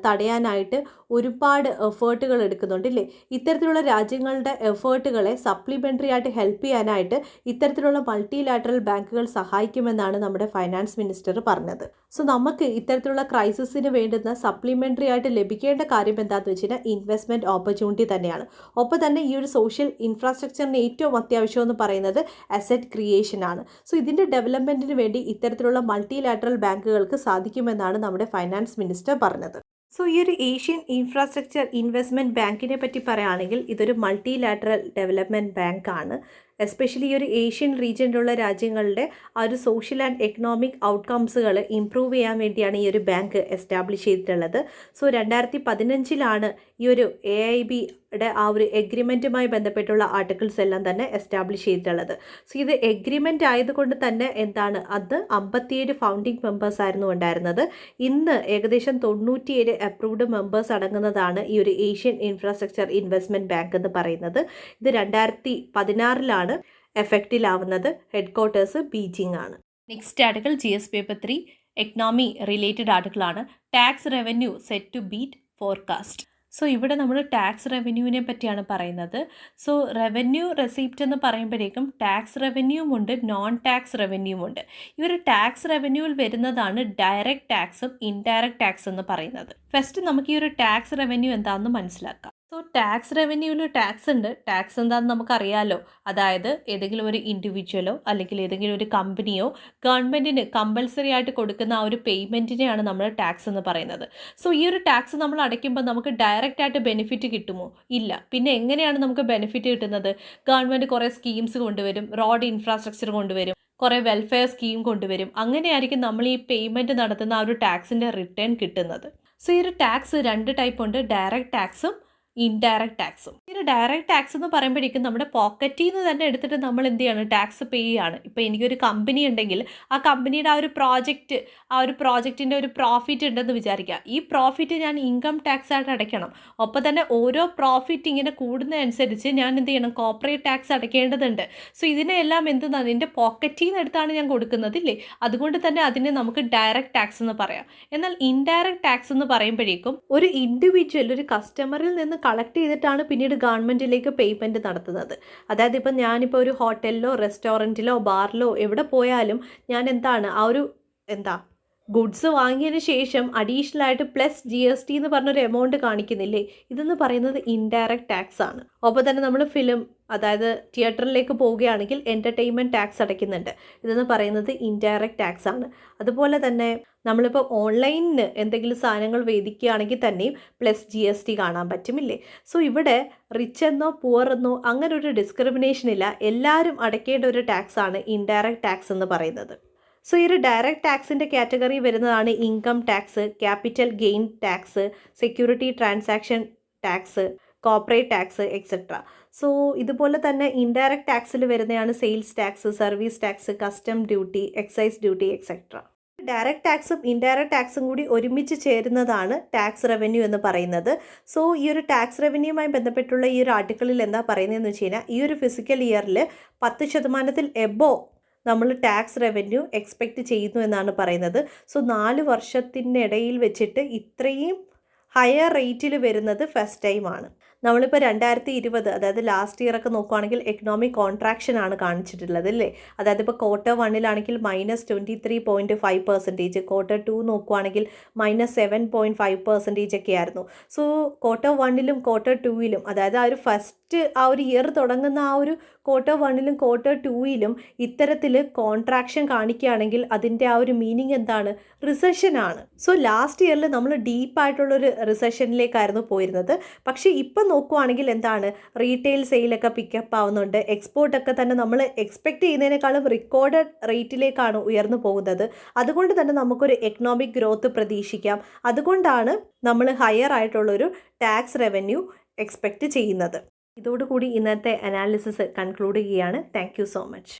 തടയാനായിട്ട് ഒരുപാട് എഫേർട്ടുകൾ എടുക്കുന്നുണ്ട് ഇല്ലേ. ഇത്തരത്തിലുള്ള രാജ്യങ്ങളുടെ എഫേർട്ടുകളെ സപ്ലിമെൻ്ററി ആയിട്ട് ഹെൽപ്പ് ചെയ്യാനായിട്ട് ഇത്തരത്തിലുള്ള മൾട്ടിലാറ്ററൽ ബാങ്കുകൾ സഹായിക്കുമെന്നാണ് നമ്മുടെ ഫൈനാൻസ് മിനിസ്റ്റർ പറഞ്ഞത്. സോ നമുക്ക് ഇത്തരത്തിലുള്ള ക്രൈസിസിന് വേണ്ടുന്ന സപ്ലിമെൻ്ററി ആയിട്ട് ലഭിക്കേണ്ട കാര്യം എന്താണെന്ന് വെച്ച് കഴിഞ്ഞാൽ ഇൻവെസ്റ്റ്മെൻറ്റ് ഓപ്പർച്യൂണിറ്റി തന്നെയാണ്. ഒപ്പം തന്നെ ഈ ഒരു സോഷ്യൽ ഇൻഫ്രാസ്ട്രക്ചറിന് ഏറ്റവും അത്യാവശ്യം എന്ന് പറയുന്നത് അസറ്റ് ക്രിയേഷൻ ആണ്. സോ ഇതിൻ്റെ ഡെവലപ്മെൻറ്റിന് വേണ്ടി ഇത്തരത്തിലുള്ള മൾട്ടിലാറ്ററൽ ബാങ്കുകൾക്ക് സാധിക്കുമെന്നാണ് നമ്മുടെ ഫൈനാൻസ് മിനിസ്റ്റർ പറഞ്ഞത്. സോ ഈ ഒരു ഏഷ്യൻ ഇൻഫ്രാസ്ട്രക്ചർ ഇൻവെസ്റ്റ്മെൻറ്റ് ബാങ്കിനെ പറ്റി പറയുകയാണെങ്കിൽ ഇതൊരു മൾട്ടിലാറ്ററൽ ഡെവലപ്മെൻറ്റ് ബാങ്കാണ്. എസ്പെഷ്യലി ഈ ഒരു ഏഷ്യൻ റീജിയനിലുള്ള രാജ്യങ്ങളുടെ ആ ഒരു സോഷ്യൽ ആൻഡ് എക്കണോമിക് ഔട്ട്കംസുകൾ ഇംപ്രൂവ് ചെയ്യാൻ വേണ്ടിയാണ് ഈ ഒരു ബാങ്ക് എസ്റ്റാബ്ലിഷ് ചെയ്തിട്ടുള്ളത്. സോ 2015 ഈ ഒരു AIBയുടെ ആ ഒരു എഗ്രിമെൻറ്റുമായി ബന്ധപ്പെട്ടുള്ള ആർട്ടിക്കിൾസ് എല്ലാം തന്നെ എസ്റ്റാബ്ലിഷ് ചെയ്തിട്ടുള്ളത്. സോ ഇത് എഗ്രിമെൻ്റ് ആയതുകൊണ്ട് തന്നെ അത് 57 ഫൗണ്ടിങ് മെമ്പേഴ്സ് ആയിരുന്നു ഉണ്ടായിരുന്നത്. ഇന്ന് ഏകദേശം 97 അപ്രൂവ്ഡ് മെമ്പേഴ്സ് അടങ്ങുന്നതാണ് ഈ ഒരു ഏഷ്യൻ ഇൻഫ്രാസ്ട്രക്ചർ ഇൻവെസ്റ്റ്മെൻറ്റ് ബാങ്ക് എന്ന് പറയുന്നത്. ഇത് 2016 എഫക്റ്റിലാവുന്നത്. ഹെഡ്ക്വാർട്ടേഴ്സ് ബീജിംഗ് ആണ്. Next article GS paper 3 economy related ആർട്ടിക്കിളാണ്. Tax revenue set to beat forecast. So ഇവിടെ നമ്മൾ ടാക്സ് റവന്യൂവിനെ പറ്റിയാണ് പറയുന്നത്. സോ റവന്യൂ റെസിപ്റ്റ് എന്ന് പറയുമ്പോഴേക്കും ടാക്സ് റവന്യൂവും ഉണ്ട്, നോൺ ടാക്സ് റവന്യൂവും ഉണ്ട്. ഈ ഒരു ടാക്സ് റവന്യൂവിൽ വരുന്നതാണ് ഡയറക്റ്റ് ടാക്സും ഇൻഡയറക്റ്റ് ടാക്സ് എന്ന് പറയുന്നത്. ഫസ്റ്റ് നമുക്ക് ഈ ഒരു ടാക്സ് റവന്യൂ എന്താണെന്ന് മനസ്സിലാക്കാം. സോ ടാക്സ് റവന്യൂവിൽ ടാക്സ് ഉണ്ട്. ടാക്സ് എന്താണെന്ന് നമുക്കറിയാലോ. അതായത് ഏതെങ്കിലും ഒരു ഇൻഡിവിജ്വലോ അല്ലെങ്കിൽ ഏതെങ്കിലും ഒരു കമ്പനിയോ ഗവൺമെൻറ്റിന് കമ്പൽസറി ആയിട്ട് കൊടുക്കുന്ന ആ ഒരു പേയ്മെൻറ്റിനെയാണ് നമ്മൾ ടാക്സ് എന്ന് പറയുന്നത്. സോ ഈ ഒരു ടാക്സ് നമ്മൾ അടയ്ക്കുമ്പോൾ നമുക്ക് ഡയറക്റ്റ് ആയിട്ട് ബെനിഫിറ്റ് കിട്ടുമോ? ഇല്ല. പിന്നെ എങ്ങനെയാണ് നമുക്ക് ബെനിഫിറ്റ് കിട്ടുന്നത്? ഗവൺമെൻറ് കുറേ സ്കീംസ് കൊണ്ടുവരും, റോഡ് ഇൻഫ്രാസ്ട്രക്ചർ കൊണ്ടുവരും, കുറേ വെൽഫെയർ സ്കീം കൊണ്ടുവരും. അങ്ങനെയായിരിക്കും നമ്മൾ ഈ പേയ്മെൻറ്റ് നടത്തുന്ന ആ ഒരു ടാക്സിൻ്റെ റിട്ടേൺ കിട്ടുന്നത്. സോ ഈ ഒരു ടാക്സ് 2 ടൈപ്പ് ഉണ്ട്, ഡയറക്റ്റ് ടാക്സും ഇൻഡയറക്റ്റ് ടാക്സും. ഈ ഒരു ഡയറക്റ്റ് ടാക്സ് എന്ന് പറയുമ്പോഴേക്കും നമ്മുടെ പോക്കറ്റിൽ നിന്ന് തന്നെ എടുത്തിട്ട് നമ്മൾ എന്ത് ചെയ്യാണ്? ടാക്സ് പേ ചെയ്യാണ്. ഇപ്പോൾ എനിക്കൊരു കമ്പനി ഉണ്ടെങ്കിൽ ആ കമ്പനിയുടെ ആ ഒരു പ്രോജക്റ്റിൻ്റെ ഒരു പ്രോഫിറ്റ് ഉണ്ടെന്ന് വിചാരിക്കുക. ഈ പ്രോഫിറ്റ് ഞാൻ ഇൻകം ടാക്സ് ആയിട്ട് അടയ്ക്കണം. ഒപ്പം തന്നെ ഓരോ പ്രോഫിറ്റ് ഇങ്ങനെ കൂടുന്നതനുസരിച്ച് ഞാൻ എന്ത് ചെയ്യണം? Corporate tax അടയ്ക്കേണ്ടതുണ്ട്. സോ ഇതിനെല്ലാം എന്താണ്? എൻ്റെ പോക്കറ്റിൽ നിന്ന് എടുത്താണ് ഞാൻ കൊടുക്കുന്നത് ഇല്ലേ. അതുകൊണ്ട് തന്നെ അതിനെ നമുക്ക് ഡയറക്റ്റ് ടാക്സ് എന്ന് പറയാം. എന്നാൽ ഇൻഡയറക്റ്റ് ടാക്സ് എന്ന് പറയുമ്പോഴേക്കും ഒരു ഇൻഡിവിജ്വൽ ഒരു കസ്റ്റമറിൽ നിന്ന് കളക്ട് ചെയ്തിട്ടാണ് പിന്നീട് ഗവൺമെൻറ്റിലേക്ക് പേയ്മെൻറ്റ് നടത്തുന്നത്. അതായത് ഇപ്പം ഞാനിപ്പോൾ ഒരു ഹോട്ടലിലോ റെസ്റ്റോറൻറ്റിലോ ബാറിലോ എവിടെ പോയാലും ഞാൻ ഗുഡ്സ് വാങ്ങിയതിന് ശേഷം അഡീഷണൽ ആയിട്ട് പ്ലസ് GST എന്ന് പറഞ്ഞൊരു എമൗണ്ട് കാണിക്കുന്നില്ലേ, ഇതെന്ന് പറയുന്നത് ഇൻഡയറക്റ്റ് ടാക്സ് ആണ്. ഒപ്പം തന്നെ നമ്മൾ അതായത് തിയേറ്ററിലേക്ക് പോവുകയാണെങ്കിൽ എൻ്റർടൈൻമെൻറ്റ് ടാക്സ് അടയ്ക്കുന്നുണ്ട്. ഇതെന്ന് പറയുന്നത് ഇൻഡയറക്റ്റ് ടാക്സ് ആണ്. അതുപോലെ തന്നെ നമ്മളിപ്പോൾ ഓൺലൈനിന് എന്തെങ്കിലും സാധനങ്ങൾ വേദിക്കുകയാണെങ്കിൽ തന്നെയും പ്ലസ് GST കാണാൻ പറ്റുമില്ലേ. സോ ഇവിടെ റിച്ച് എന്നോ പുവർ എന്നോ അങ്ങനെ ഒരു ഡിസ്ക്രിമിനേഷൻ ഇല്ല. എല്ലാവരും അടയ്ക്കേണ്ട ഒരു ടാക്സ് ആണ് ഇൻഡയറക്റ്റ് ടാക്സ് എന്ന് പറയുന്നത്. സോ ഈ ഒരു ഡയറക്റ്റ് ടാക്സിൻ്റെ കാറ്റഗറി വരുന്നതാണ് income tax, capital gain tax, security transaction tax, corporate tax etcetera. So ഇതുപോലെ തന്നെ ഇൻഡയറക്റ്റ് ടാക്സിൽ വരുന്നതാണ് sales tax, service tax, custom duty, excise duty etcetera. Direct ടാക്സും ഇൻഡയറക്റ്റ് ടാക്സും കൂടി ഒരുമിച്ച് ചേരുന്നതാണ് ടാക്സ് റവന്യൂ എന്ന് പറയുന്നത്. സോ ഈ ഒരു ടാക്സ് റവന്യൂവുമായി ബന്ധപ്പെട്ടുള്ള ഈ ഒരു ആർട്ടിക്കിളിൽ എന്താ പറയുന്നതെന്ന് വെച്ച് കഴിഞ്ഞാൽ, ഈ ഒരു ഫിസിക്കൽ ഇയറിൽ 10% എബോവ് നമ്മൾ ടാക്സ് റവന്യൂ എക്സ്പെക്റ്റ് ചെയ്യുന്നു എന്നാണ് പറയുന്നത്. സോ 4 വർഷത്തിനിടയിൽ വെച്ചിട്ട് ഇത്രയും ഹയർ റേറ്റിൽ വരുന്നത് ഫസ്റ്റ് ടൈമാണ്. നമ്മളിപ്പോൾ 2020 അതായത് ലാസ്റ്റ് ഇയറൊക്കെ നോക്കുകയാണെങ്കിൽ എക്കണോമിക് കോൺട്രാക്ഷൻ ആണ് കാണിച്ചിട്ടുള്ളത് അല്ലേ. അതായത് ഇപ്പോൾ Q1 -23.5%, Q2 നോക്കുകയാണെങ്കിൽ -7.5% ഒക്കെ ആയിരുന്നു. സോ Q1 Q2 അതായത് ആ ഒരു ഫസ്റ്റ് ആ ഒരു ഇയർ തുടങ്ങുന്ന ആ ഒരു Q1 Q2 ഇത്തരത്തിൽ കോൺട്രാക്ഷൻ കാണിക്കുകയാണെങ്കിൽ അതിൻ്റെ ആ ഒരു മീനിങ് എന്താണ്? റിസഷൻ ആണ്. സോ ലാസ്റ്റ് ഇയറിൽ നമ്മൾ ഡീപ്പായിട്ടുള്ളൊരു റിസഷനിലേക്കായിരുന്നു പോയിരുന്നത്. പക്ഷേ ഇപ്പം നോക്കുവാണെങ്കിൽ എന്താണ്? റീറ്റെയിൽ സെയിലൊക്കെ പിക്കപ്പ് ആവുന്നുണ്ട്. എക്സ്പോർട്ടൊക്കെ തന്നെ നമ്മൾ എക്സ്പെക്റ്റ് ചെയ്യുന്നതിനേക്കാളും റെക്കോർഡഡ് റേറ്റിലേക്കാണ് ഉയർന്നു പോകുന്നത്. അതുകൊണ്ട് തന്നെ നമുക്കൊരു എക്കണോമിക് ഗ്രോത്ത് പ്രതീക്ഷിക്കാം. അതുകൊണ്ടാണ് നമ്മൾ ഹയർ ആയിട്ടുള്ളൊരു ടാക്സ് റവന്യൂ എക്സ്പെക്റ്റ് ചെയ്യുന്നത്. ഇതോടുകൂടി ഇന്നത്തെ അനാലിസിസ് കൺക്ലൂഡ് ചെയ്യുകയാണ്. Thank you so much.